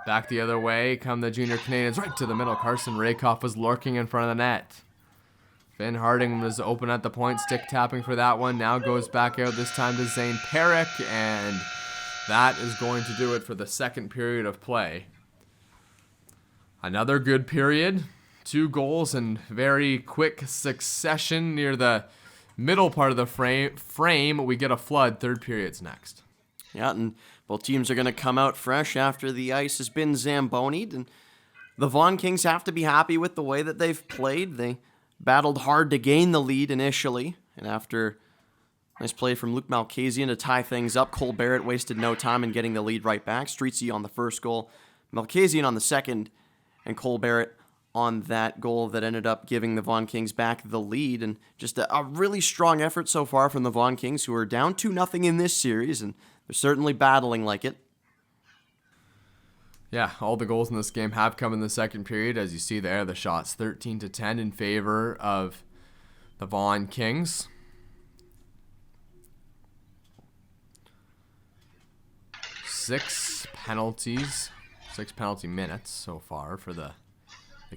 Back the other way come the Junior Canadiens right to the middle. Carson Rehkopf was lurking in front of the net. Finn Harding was open at the point, stick tapping for that one. Now goes back out, this time to Zane Perrick, and that is going to do it for the second period of play. Another good period. 2 goals in very quick succession near the middle part of the frame. We get a flood. Third period's next. Yeah, and both teams are going to come out fresh after the ice has been zambonied, and the Vaughan Kings have to be happy with the way that they've played. They battled hard to gain the lead initially, and after nice play from Luc Malkhassian to tie things up, Cole Barrett wasted no time in getting the lead right back. Strizzi on the first goal, Malkhassian on the second, and Cole Barrett on that goal that ended up giving the Vaughan Kings back the lead. And just a really strong effort so far from the Vaughan Kings, who are down 2-0 in this series, and they're certainly battling like it. Yeah, all the goals in this game have come in the second period. As you see there, the shots 13-10 in favor of the Vaughan Kings. Six penalty minutes so far for the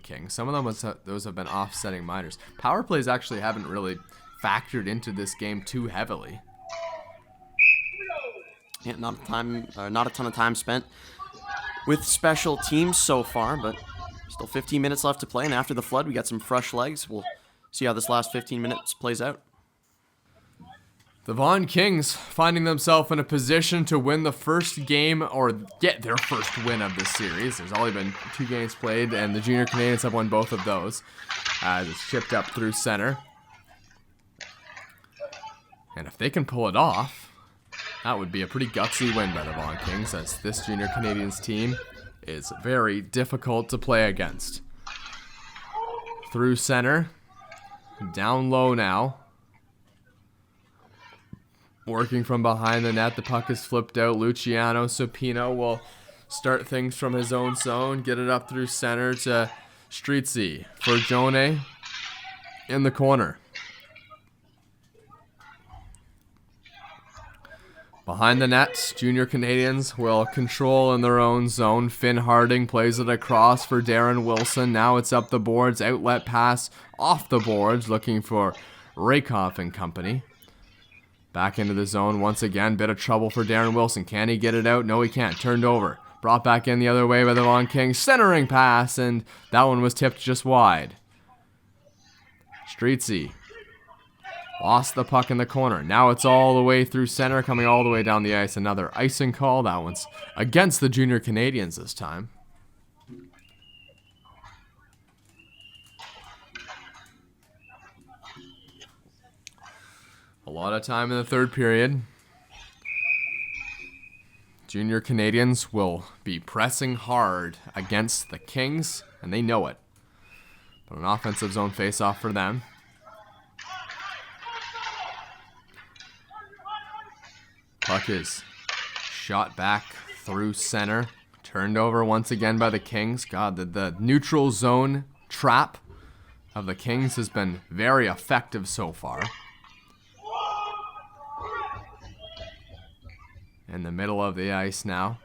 Kings. Some of them those have been offsetting minors. Power plays actually haven't really factored into this game too heavily. Yeah, not a ton of time spent with special teams so far, but still 15 minutes left to play, and after the flood, we got some fresh legs. We'll see how this last 15 minutes plays out. The Vaughan Kings finding themselves in a position to win the first game, or get their first win of this series. There's only been 2 games played, and the Junior Canadiens have won both of those. As it's chipped up through center. And if they can pull it off, that would be a pretty gutsy win by the Vaughan Kings, as this Junior Canadiens team is very difficult to play against. Through center. Down low now. Working from behind the net. The puck is flipped out. Luciano. Supino will start things from his own zone. Get it up through center to Strizzi for Jone in the corner. Behind the net, Junior Canadiens will control in their own zone. Finn Harding plays it across for Darren Wilson. Now it's up the boards. Outlet pass off the boards, looking for Rehkopf and company. Back into the zone once again. Bit of trouble for Darren Wilson. Can he get it out? No, he can't. Turned over. Brought back in the other way by the Vaughan Kings. Centering pass, and that one was tipped just wide. Strizzi lost the puck in the corner. Now it's all the way through center, coming all the way down the ice. Another icing call. That one's against the Junior Canadiens this time. A lot of time in the third period. Junior Canadiens will be pressing hard against the Kings, and they know it. But an offensive zone face-off for them. Puck is shot back through center. Turned over once again by the Kings. God, the neutral zone trap of the Kings has been very effective so far. In the middle of the ice now.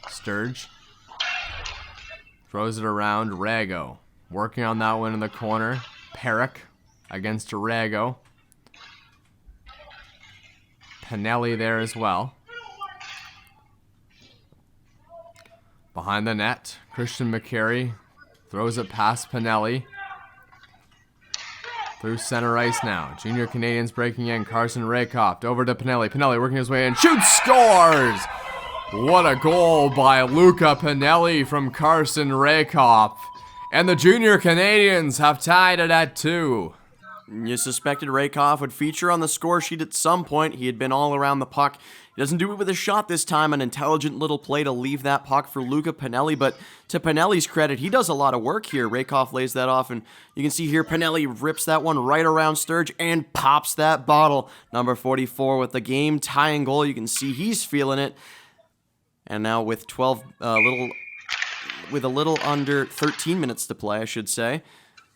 Sturge Throws it around. Rego working on that one in the corner. Barrett against Rego. Pinelli there as well. Behind the net, Christian McCary throws it past Pinelli. Through center ice now. Junior Canadiens breaking in. Carson Rehkopf over to Pinelli. Pinelli working his way in. Shoots, scores! What a goal by Luca Pinelli from Carson Rehkopf. And the Junior Canadiens have tied it at 2. You suspected Rehkopf would feature on the score sheet at some point. He had been all around the puck. He doesn't do it with a shot this time. An intelligent little play to leave that puck for Luca Pinelli. But to Pinelli's credit, he does a lot of work here. Rehkopf lays that off, and you can see here Pinelli rips that one right around Sturge and pops that bottle. Number 44 with the game-tying goal. You can see he's feeling it. And now with a little under 13 minutes to play, I should say,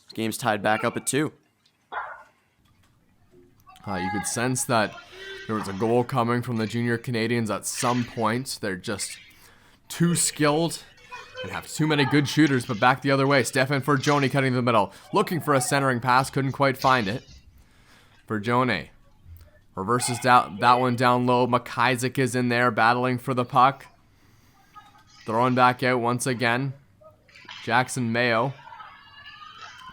this game's tied back up at 2. You could sense that there was a goal coming from the Junior Canadiens at some point. They're just too skilled and have too many good shooters, but back the other way. Stefan Fergione cutting the middle. Looking for a centering pass, couldn't quite find it. Fergione reverses that one down low. Malkhassian is in there battling for the puck. Throwing back out once again. Jackson Mayo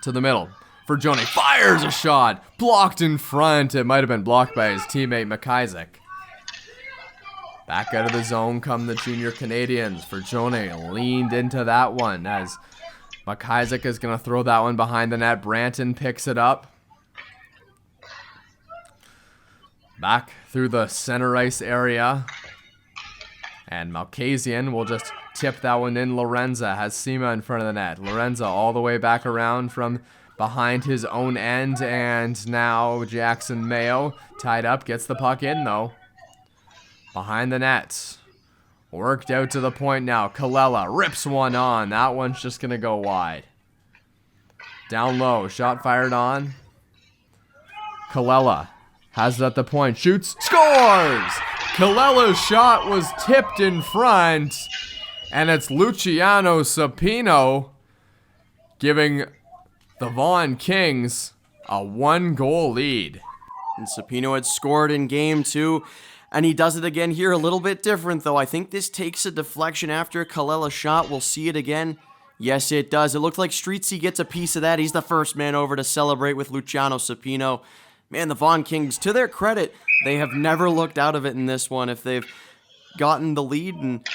to the middle. Fergione fires a shot. Blocked in front. It might have been blocked by his teammate Malkhassian. Back out of the zone come the Junior Canadiens. Fergione leaned into that one as Malkhassian is going to throw that one behind the net. Branton picks it up. Back through the center ice area. And Malkhassian will just tip that one in. Lorenza has Sima in front of the net. Lorenza all the way back around from behind his own end, and now Jackson Mayo tied up, gets the puck in though. Behind the net. Worked out to the point now. Kalela rips one on. That one's just going to go wide. Down low. Shot fired on. Kalela has it at the point. Shoots. Scores! Kalela's shot was tipped in front. And it's Luciano Supino giving the Vaughan Kings a 1-goal lead. And Supino had scored in game 2, and he does it again here. A little bit different, though. I think this takes a deflection after a Kalela shot. We'll see it again. Yes, it does. It looked like Strizzi gets a piece of that. He's the first man over to celebrate with Luciano Supino. Man, the Vaughan Kings, to their credit, they have never looked out of it in this one. If they've gotten the lead and,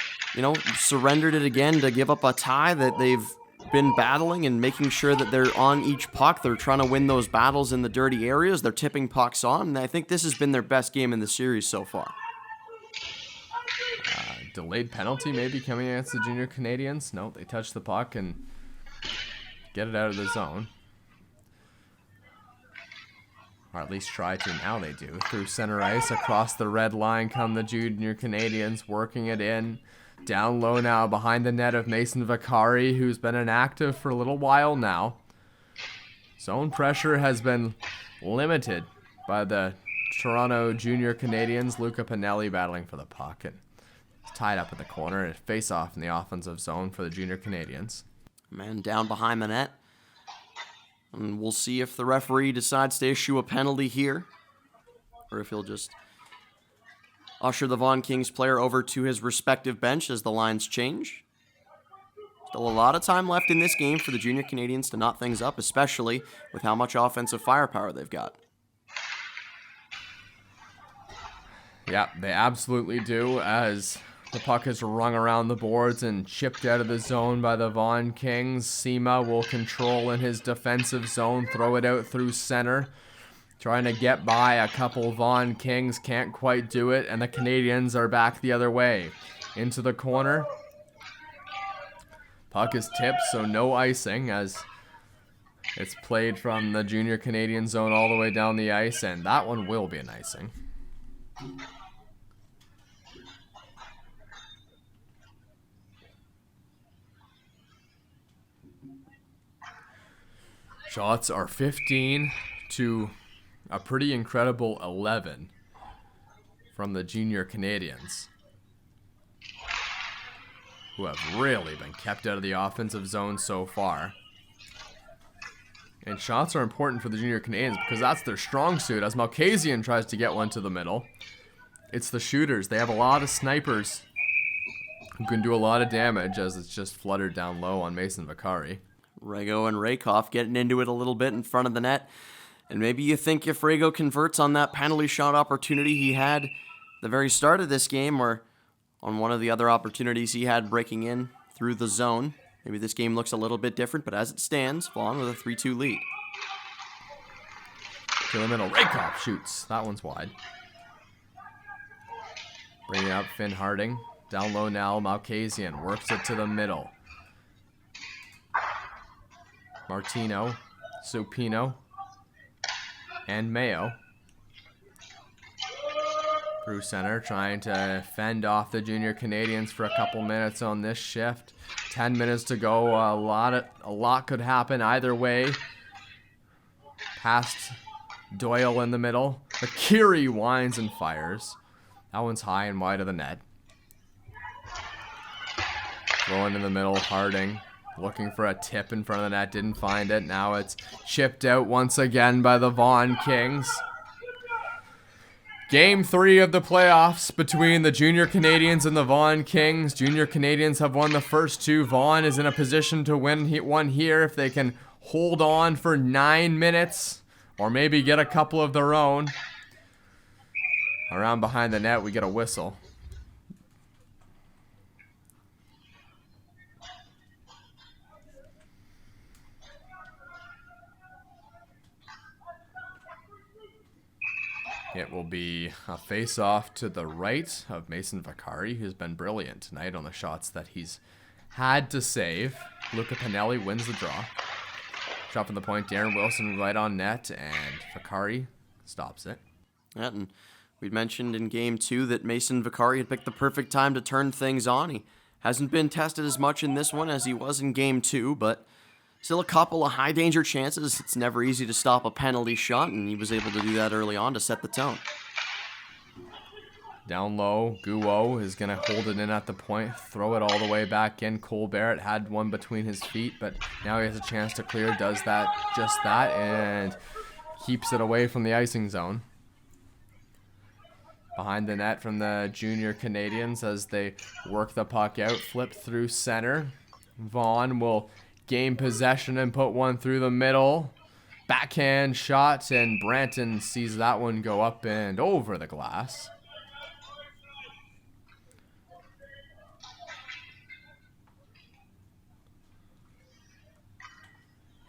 surrendered it again to give up a tie that they've been battling and making sure that they're on each puck. They're trying to win those battles in the dirty areas. They're tipping pucks on, and I think this has been their best game in the series so far. Delayed penalty maybe coming against the Junior Canadiens. No, they touch the puck and get it out of the zone. Or at least try to. Now they do. Through center ice, across the red line come the Junior Canadiens, working it in. Down low now behind the net of Mason Vaccari, who's been inactive for a little while now. Zone pressure has been limited by the Toronto Junior Canadiens. Luca Pinelli battling for the puck. And it's tied up at the corner. And face off in the offensive zone for the Junior Canadiens. Man down behind the net. And we'll see if the referee decides to issue a penalty here. Or if he'll just usher the Vaughan Kings player over to his respective bench as the lines change. Still a lot of time left in this game for the Junior Canadiens to knot things up, especially with how much offensive firepower they've got. Yeah, they absolutely do, as the puck is rung around the boards and chipped out of the zone by the Vaughan Kings. Sima will control in his defensive zone, throw it out through center. Trying to get by a couple Vaughan Kings, can't quite do it, and the Canadiens are back the other way. Into the corner. Puck is tipped, so no icing, as it's played from the Junior Canadian zone all the way down the ice, and that one will be an icing. Shots are 15 to a pretty incredible 11 from the Junior Canadiens. who have really been kept out of the offensive zone so far. And shots are important for the Junior Canadiens because that's their strong suit as Malkhassian tries to get one to the middle. It's the shooters. They have a lot of snipers who can do a lot of damage as it's just fluttered down low on Mason Vaccari. Rego and Rehkopf getting into it a little bit in front of the net. And maybe you think if Rego converts on that penalty shot opportunity he had the very start of this game, or on one of the other opportunities he had breaking in through the zone, maybe this game looks a little bit different, but as it stands, Vaughan with a 3-2 lead. To the middle, Rehkopf shoots. That one's wide. Bringing up Finn Harding. Down low now, Malkhassian works it to the middle. Martino, Supino, and Mayo. Through center, trying to fend off the Junior Canadiens for a couple minutes on this shift. 10 minutes to go. A lot could happen either way. Past Doyle in the middle. Vaccari winds and fires. That one's high and wide of the net. Throwing in the middle, Harding. Looking for a tip in front of the net. Didn't find it. Now it's chipped out once again by the Vaughan Kings. Game 3 of the playoffs between the Junior Canadiens and the Vaughan Kings. Junior Canadiens have won the first two. Vaughan is in a position to win one here if they can hold on for 9 minutes or maybe get a couple of their own. Around behind the net, we get a whistle. It will be a face-off to the right of Mason Vaccari, who's been brilliant tonight on the shots that he's had to save. Luca Pinelli wins the draw. Shot from the point, Darren Wilson right on net, and Vaccari stops it. Yeah, and we'd mentioned in Game 2 that Mason Vaccari had picked the perfect time to turn things on. He hasn't been tested as much in this one as he was in Game 2, but still a couple of high-danger chances. It's never easy to stop a penalty shot, and he was able to do that early on to set the tone. Down low, Guo is going to hold it in at the point, throw it all the way back in. Cole Barrett had one between his feet, but now he has a chance to clear, does that, just that, and keeps it away from the icing zone. Behind the net from the Junior Canadiens as they work the puck out, flip through center. Vaughan will gain possession and put one through the middle. Backhand shot, and Branton sees that one go up and over the glass.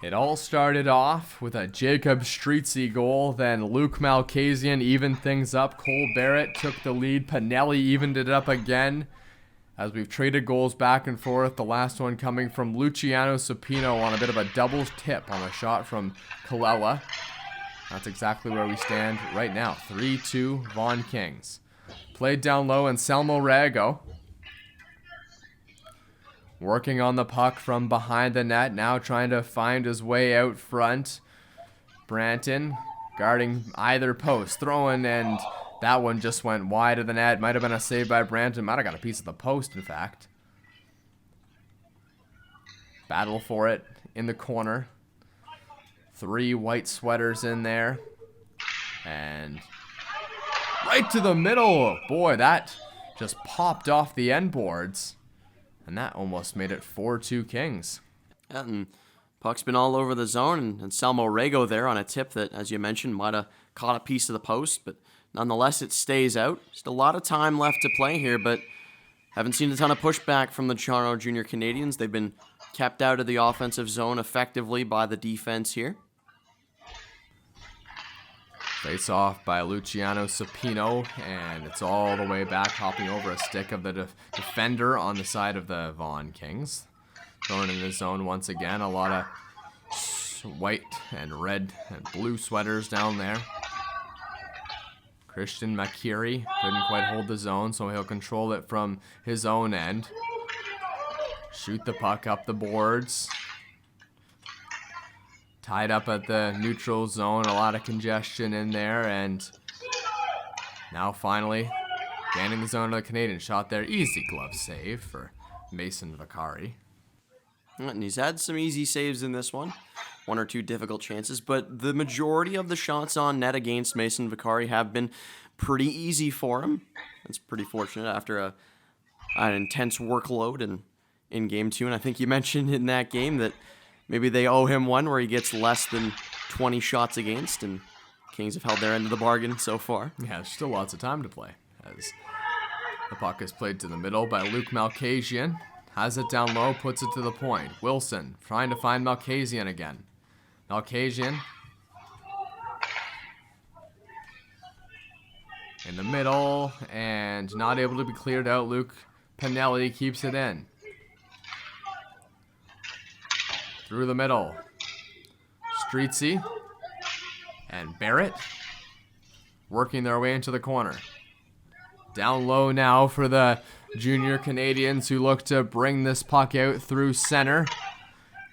It all started off with a Jacob Strizzi goal, then Luc Malkhassian evened things up. Cole Barrett took the lead. Pinelli evened it up again. As we've traded goals back and forth, the last one coming from Luciano Supino on a bit of a double tip on a shot from Kalela. That's exactly where we stand right now. 3-2 Vaughan Kings. Played down low, Anselmo Rego. Working on the puck from behind the net, now trying to find his way out front. Branton guarding either post, throwing, and that one just went wide of the net. Might have been a save by Branton. Might have got a piece of the post, in fact. Battle for it in the corner. 3 white sweaters in there. And right to the middle. Boy, that just popped off the end boards. And that almost made it 4-2 Kings. Yeah, and puck's been all over the zone, and Anselmo Rego there on a tip that, as you mentioned, might have caught a piece of the post, but nonetheless, it stays out. Just a lot of time left to play here, but haven't seen a ton of pushback from the Toronto Junior Canadiens. They've been kept out of the offensive zone effectively by the defense here. Face off by Luciano Supino, and it's all the way back, hopping over a stick of the defender on the side of the Vaughan Kings. Throwing in the zone once again, a lot of white and red and blue sweaters down there. Christian Vaccari couldn't quite hold the zone, so he'll control it from his own end. Shoot the puck up the boards. Tied up at the neutral zone, a lot of congestion in there, and now finally gaining the zone of the Canadiens. Shot there, easy glove save for Mason Vaccari. And he's had some easy saves in this one. One or two difficult chances, but the majority of the shots on net against Mason Vaccari have been pretty easy for him. That's pretty fortunate after an intense workload in game 2. And I think you mentioned in that game that maybe they owe him one where he gets less than 20 shots against, and Kings have held their end of the bargain so far. Yeah, there's still lots of time to play, as the puck is played to the middle by Luc Malkhassian. Has it down low, puts it to the point. Wilson trying to find Malkhassian again. Malkhassian in the middle, and not able to be cleared out. Luke Pinelli keeps it in. Through the middle. Strizzi and Barrett working their way into the corner. Down low now for the junior Canadiens, who look to bring this puck out through center.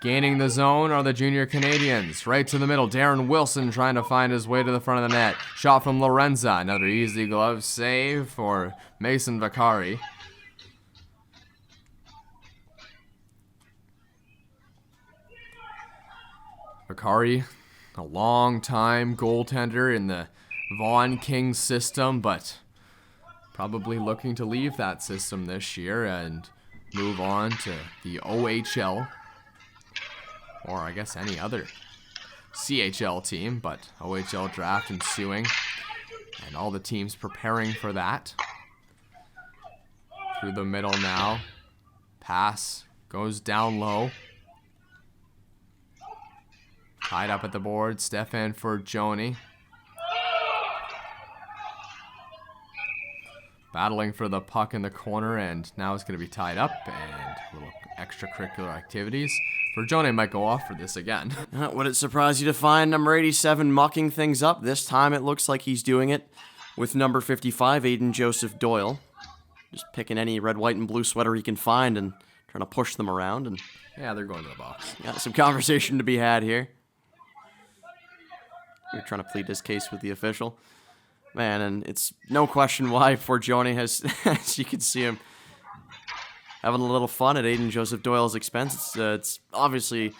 Gaining the zone are the junior Canadiens. Right to the middle. Darren Wilson trying to find his way to the front of the net. Shot from Lorenza. Another easy glove save for Mason Vaccari. Vaccari, a long-time goaltender in the Vaughan Kings system, but probably looking to leave that system this year and move on to the OHL. Or I guess any other CHL team, but OHL draft ensuing. And all the teams preparing for that. Through the middle now. Pass goes down low. Tied up at the board. Stefan for Joni. Battling for the puck in the corner, and now it's going to be tied up, and little extracurricular activities. Joni might go off for this again. Would it surprise you to find number 87 mucking things up? This time it looks like he's doing it with number 55, Aiden Joseph Doyle. Just picking any red, white, and blue sweater he can find and trying to push them around. And yeah, they're going to the box. Got some conversation to be had here. We're trying to plead his case with the official. Man, and it's no question why Joni has, as you can see him, having a little fun at Aiden Joseph Doyle's expense. It's obviously,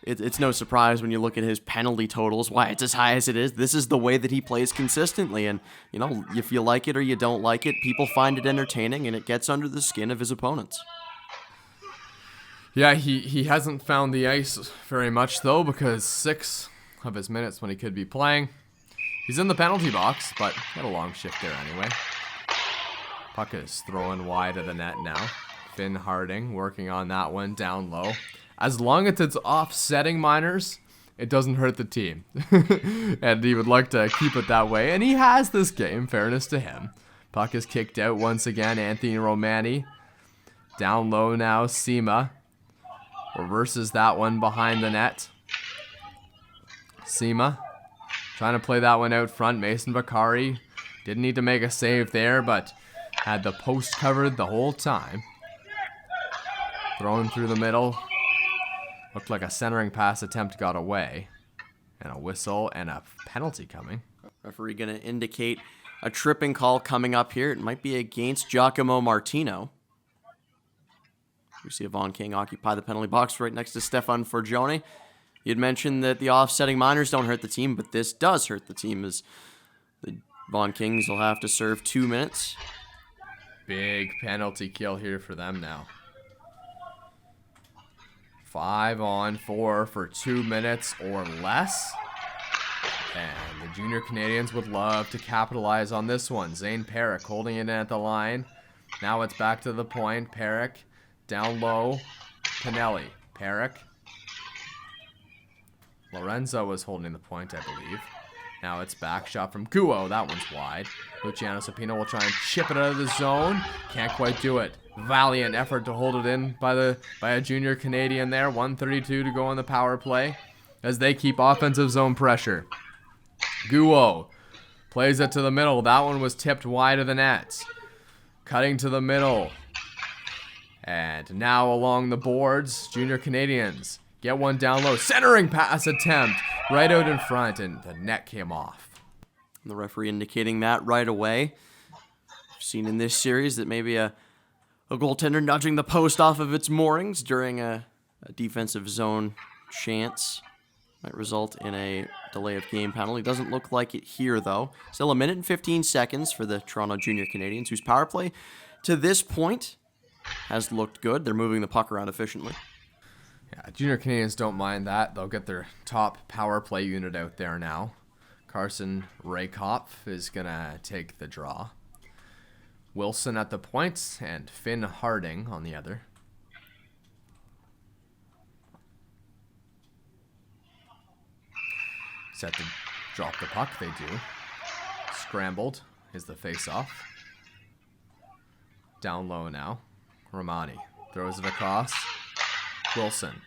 it's no surprise when you look at his penalty totals, why it's as high as it is. This is the way that he plays consistently, and, you know, if you like it or you don't like it, people find it entertaining, and it gets under the skin of his opponents. Yeah, he hasn't found the ice very much, though, because 6 of his minutes when he could be playing, he's in the penalty box, but got a long shift there anyway. Puck is thrown wide of the net now. Finn Harding working on that one down low. As long as it's offsetting minors, it doesn't hurt the team. And he would like to keep it that way. And he has this game, fairness to him. Puck is kicked out once again. Anthony Romani. Down low now, Sima. Reverses that one behind the net. Sima trying to play that one out front. Mason Vaccari didn't need to make a save there, but had the post covered the whole time. Thrown through the middle. Looked like a centering pass attempt got away. And a whistle and a penalty coming. Referee going to indicate a tripping call coming up here. It might be against Giacomo Martino. We see a Vaughan King occupy the penalty box right next to Stefan Forgione. You'd mentioned that the offsetting minors don't hurt the team, but this does hurt the team, as the Vaughan Kings will have to serve 2 minutes. Big penalty kill here for them now. 5-on-4 for 2 minutes or less. And the junior Canadiens would love to capitalize on this one. Zane Perrick holding it in at the line. Now it's back to the point. Perrick down low. Pinelli. Perrick. Lorenzo was holding the point, I believe. Now it's back shot from Guo. That one's wide. Luciano Supino will try and chip it out of the zone. Can't quite do it. Valiant effort to hold it in by a junior Canadian there. 1:32 to go on the power play as they keep offensive zone pressure. Guo plays it to the middle. That one was tipped wide of the net. Cutting to the middle. And now along the boards, junior Canadiens get one down low. Centering pass attempt right out in front, and the net came off. The referee indicating that right away. We've seen in this series that maybe a The goaltender nudging the post off of its moorings during a defensive zone chance. Might result in a delay of game penalty. Doesn't look like it here, though. Still a minute and 15 seconds for the Toronto Junior Canadiens, whose power play to this point has looked good. They're moving the puck around efficiently. Yeah, Junior Canadiens don't mind that. They'll get their top power play unit out there now. Carson Rehkopf is going to take the draw. Wilson at the points and Finn Harding on the other. Set to drop the puck, they do. Scrambled is the face-off. Down low now. Romani throws it across. Wilson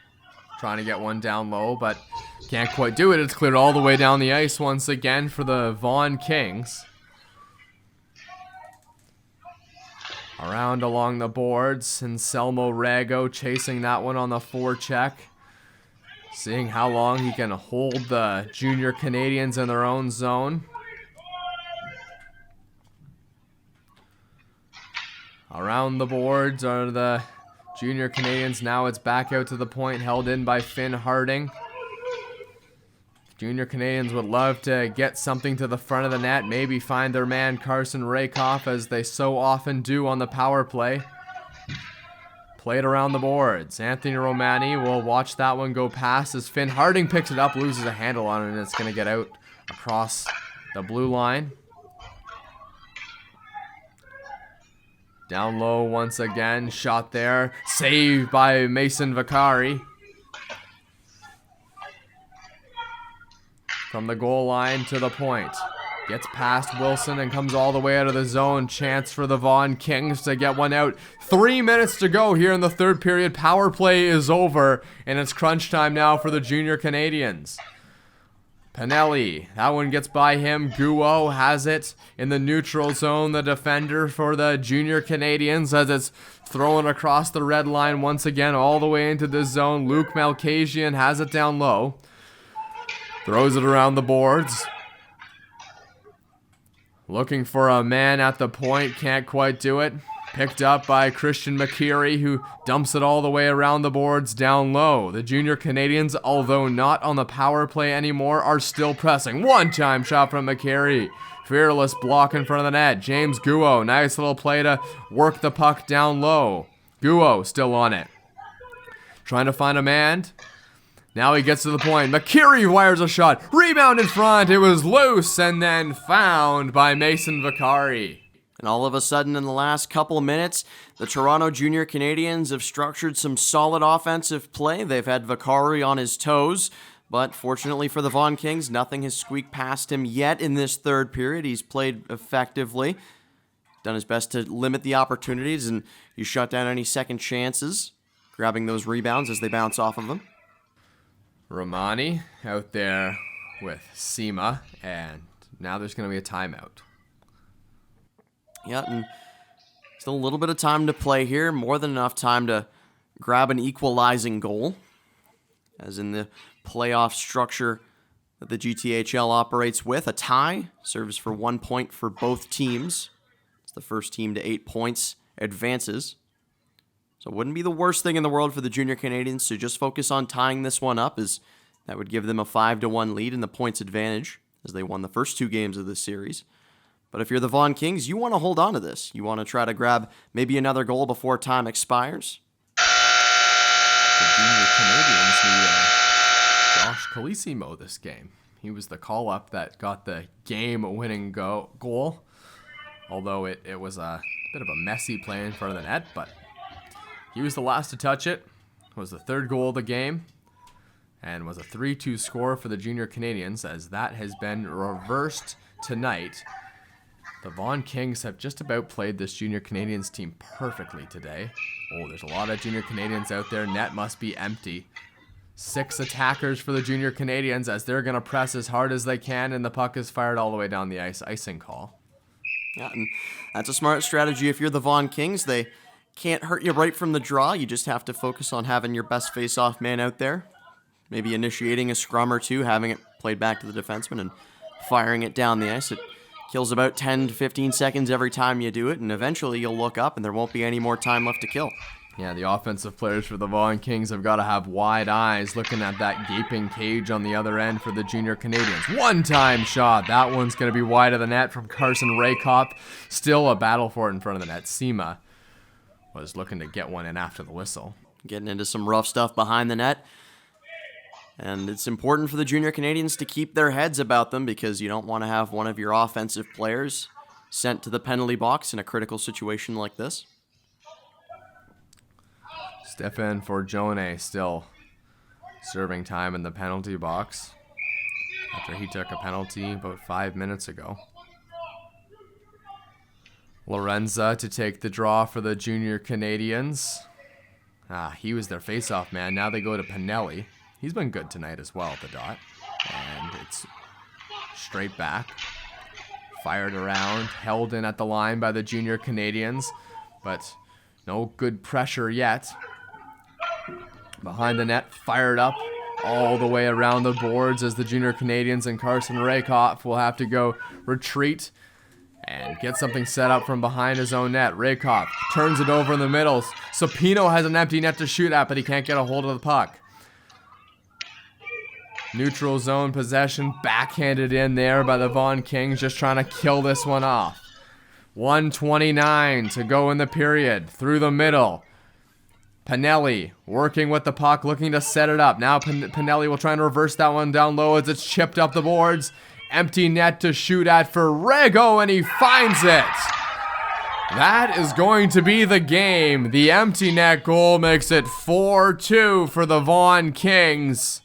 trying to get one down low, but can't quite do it. It's cleared all the way down the ice once again for the Vaughan Kings. Around along the boards, Anselmo Rego chasing that one on the forecheck. Seeing how long he can hold the Junior Canadiens in their own zone. Around the boards are the Junior Canadiens. Now it's back out to the point, held in by Finn Harding. Junior Canadiens would love to get something to the front of the net, maybe find their man Carson Rehkopf, as they so often do on the power play. Played around the boards. Anthony Romani will watch that one go past as Finn Harding picks it up, loses a handle on it, and it's going to get out across the blue line. Down low once again. Shot there. Saved by Mason Vaccari. From the goal line to the point. Gets past Wilson and comes all the way out of the zone. Chance for the Vaughan Kings to get one out. 3 minutes to go here in the third period. Power play is over, and it's crunch time now for the Junior Canadiens. Pinelli, that one gets by him. Guo has it in the neutral zone. The defender for the Junior Canadiens as it's thrown across the red line once again all the way into the zone. Luc Malkhassian has it down low. Throws it around the boards. Looking for a man at the point, can't quite do it. Picked up by Christian McKeary, who dumps it all the way around the boards down low. The Junior Canadiens, although not on the power play anymore, are still pressing. One-time shot from McKeary. Fearless block in front of the net. James Guo, nice little play to work the puck down low. Guo still on it. Trying to find a man. Now he gets to the point. McKeary wires a shot. Rebound in front. It was loose and then found by Mason Vaccari. And all of a sudden, in the last couple of minutes, the Toronto Junior Canadiens have structured some solid offensive play. They've had Vaccari on his toes, but fortunately for the Vaughan Kings, nothing has squeaked past him yet in this third period. He's played effectively, done his best to limit the opportunities, and you shut down any second chances, grabbing those rebounds as they bounce off of him. Romani out there with Sema, and now there's going to be a timeout. Yeah, and still a little bit of time to play here. More than enough time to grab an equalizing goal. As in the playoff structure that the GTHL operates with, a tie serves for 1 point for both teams. It's the first team to 8 points advances. So it wouldn't be the worst thing in the world for the Junior Canadiens to just focus on tying this one up, as that would give them a 5-1 lead in the points advantage, as they won the first 2 games of this series. But if you're the Vaughan Kings, you want to hold on to this. You want to try to grab maybe another goal before time expires. The Junior Canadiens need Josh Colissimo this game. He was the call-up that got the game-winning goal. Although it was a bit of a messy play in front of the net, but he was the last to touch it. It was the third goal of the game, and was a 3-2 score for the Junior Canadiens, as that has been reversed tonight. The Vaughan Kings have just about played this Junior Canadiens team perfectly today. Oh, there's a lot of Junior Canadiens out there. Net must be empty. 6 attackers for the Junior Canadiens as they're going to press as hard as they can, and the puck is fired all the way down the ice. Icing call. Yeah, and that's a smart strategy if you're the Vaughan Kings. They can't hurt you right from the draw. You just have to focus on having your best face-off man out there. Maybe initiating a scrum or two, having it played back to the defenseman, and firing it down the ice. It Kills about 10 to 15 seconds every time you do it, and eventually you'll look up and there won't be any more time left to kill. Yeah, the offensive players for the Vaughan Kings have got to have wide eyes looking at that gaping cage on the other end for the Junior Canadiens. One-time shot. That one's going to be wide of the net from Carson Rehkopf. Still a battle for it in front of the net. Sima was looking to get one in after the whistle. Getting into some rough stuff behind the net. And it's important for the Junior Canadiens to keep their heads about them because you don't want to have one of your offensive players sent to the penalty box in a critical situation like this. Stefan Forgione still serving time in the penalty box after he took a penalty about 5 minutes ago. Lorenza to take the draw for the Junior Canadiens. He was their face-off man. Now they go to Pinelli. He's been good tonight as well at the dot. And it's straight back. Fired around. Held in at the line by the Junior Canadiens. But no good pressure yet. Behind the net, fired up all the way around the boards as the Junior Canadiens and Carson Rehkopf will have to go retreat and get something set up from behind his own net. Rehkopf turns it over in the middle. Supino has an empty net to shoot at, but he can't get a hold of the puck. Neutral zone possession, backhanded in there by the Vaughan Kings, just trying to kill this one off. 1:29 to go in the period, through the middle. Pinelli working with the puck, looking to set it up. Now Pinelli will try and reverse that one down low as it's chipped up the boards. Empty net to shoot at for Rego, and he finds it. That is going to be the game. The empty net goal makes it 4-2 for the Vaughan Kings.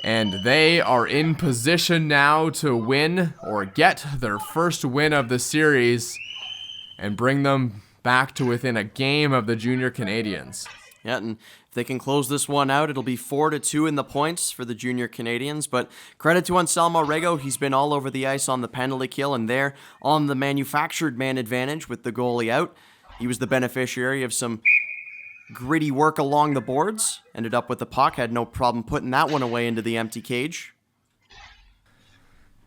And they are in position now to win or get their first win of the series and bring them back to within a game of the Junior Canadiens. Yeah, and if they can close this one out, it'll be 4-2 in the points for the Junior Canadiens. But credit to Anselmo Rego, he's been all over the ice on the penalty kill, and there on the manufactured man advantage with the goalie out. He was the beneficiary of some gritty work along the boards. Ended up with the puck, had no problem putting that one away into the empty cage.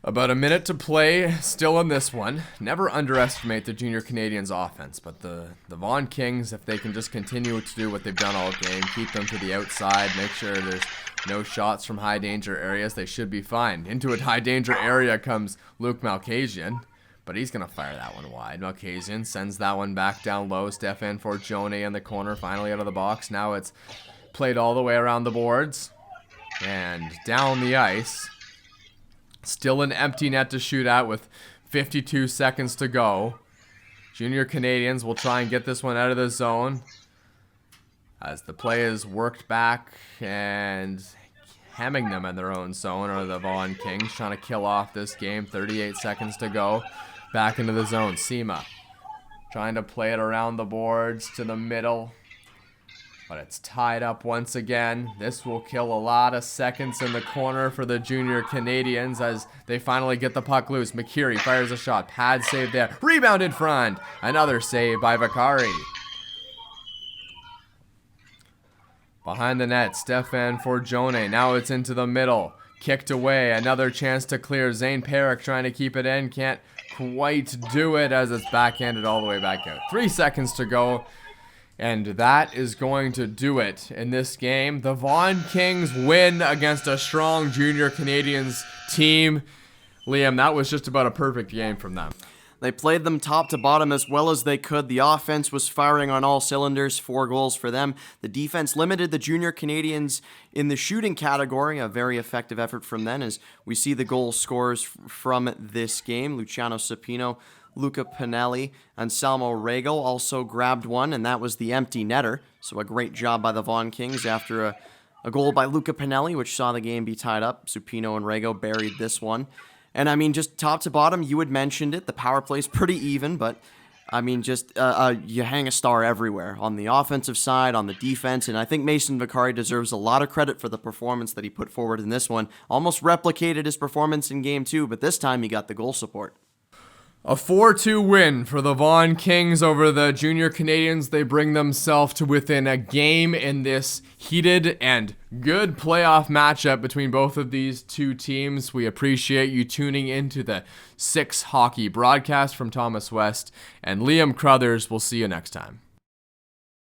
About a minute to play still in this one. Never underestimate the Junior Canadiens offense, but the Vaughan Kings, if they can just continue to do what they've done all game, keep them to the outside, make sure there's no shots from high danger areas, they should be fine. Into a high danger area comes Luc Malkhassian, but he's going to fire that one wide. Malkhassian sends that one back down low. Stefan Forgione in the corner, finally out of the box. Now it's played all the way around the boards and down the ice. Still an empty net to shoot at with 52 seconds to go. Junior Canadiens will try and get this one out of the zone as the play is worked back and hemming them in their own zone are the Vaughan Kings, trying to kill off this game. 38 seconds to go. Back into the zone. Sima trying to play it around the boards to the middle. But it's tied up once again. This will kill a lot of seconds in the corner for the Junior Canadiens as they finally get the puck loose. McCurry fires a shot. Pad save there. Rebound in front. Another save by Vaccari. Behind the net, Stefan Forgione. Now it's into the middle. Kicked away. Another chance to clear. Zane Perrick trying to keep it in. Can't quite do it as it's backhanded all the way back out. 3 seconds to go. And that is going to do it in this game. The Vaughan Kings win against a strong Junior Canadiens team. Liam, that was just about a perfect game from them. They played them top to bottom as well as they could. The offense was firing on all cylinders, 4 goals for them. The defense limited the Junior Canadiens in the shooting category, a very effective effort from them as we see the goal scorers from this game. Luciano, Supino, Luca, Pinelli, Anselmo Rego also grabbed one, and that was the empty netter. So a great job by the Vaughan Kings after a goal by Luca Pinelli, which saw the game be tied up. Supino and Rego buried this one. And I mean, just top to bottom, you had mentioned it. The power play's pretty even, but I mean, just you hang a star everywhere on the offensive side, on the defense, and I think Mason Vaccari deserves a lot of credit for the performance that he put forward in this one. Almost replicated his performance in Game 2, but this time he got the goal support. A 4-2 win for the Vaughan Kings over the Junior Canadiens. They bring themselves to within a game in this heated and good playoff matchup between both of these two teams. We appreciate you tuning into the 6 Hockey broadcast from Thomas West and Liam Crothers. We'll see you next time.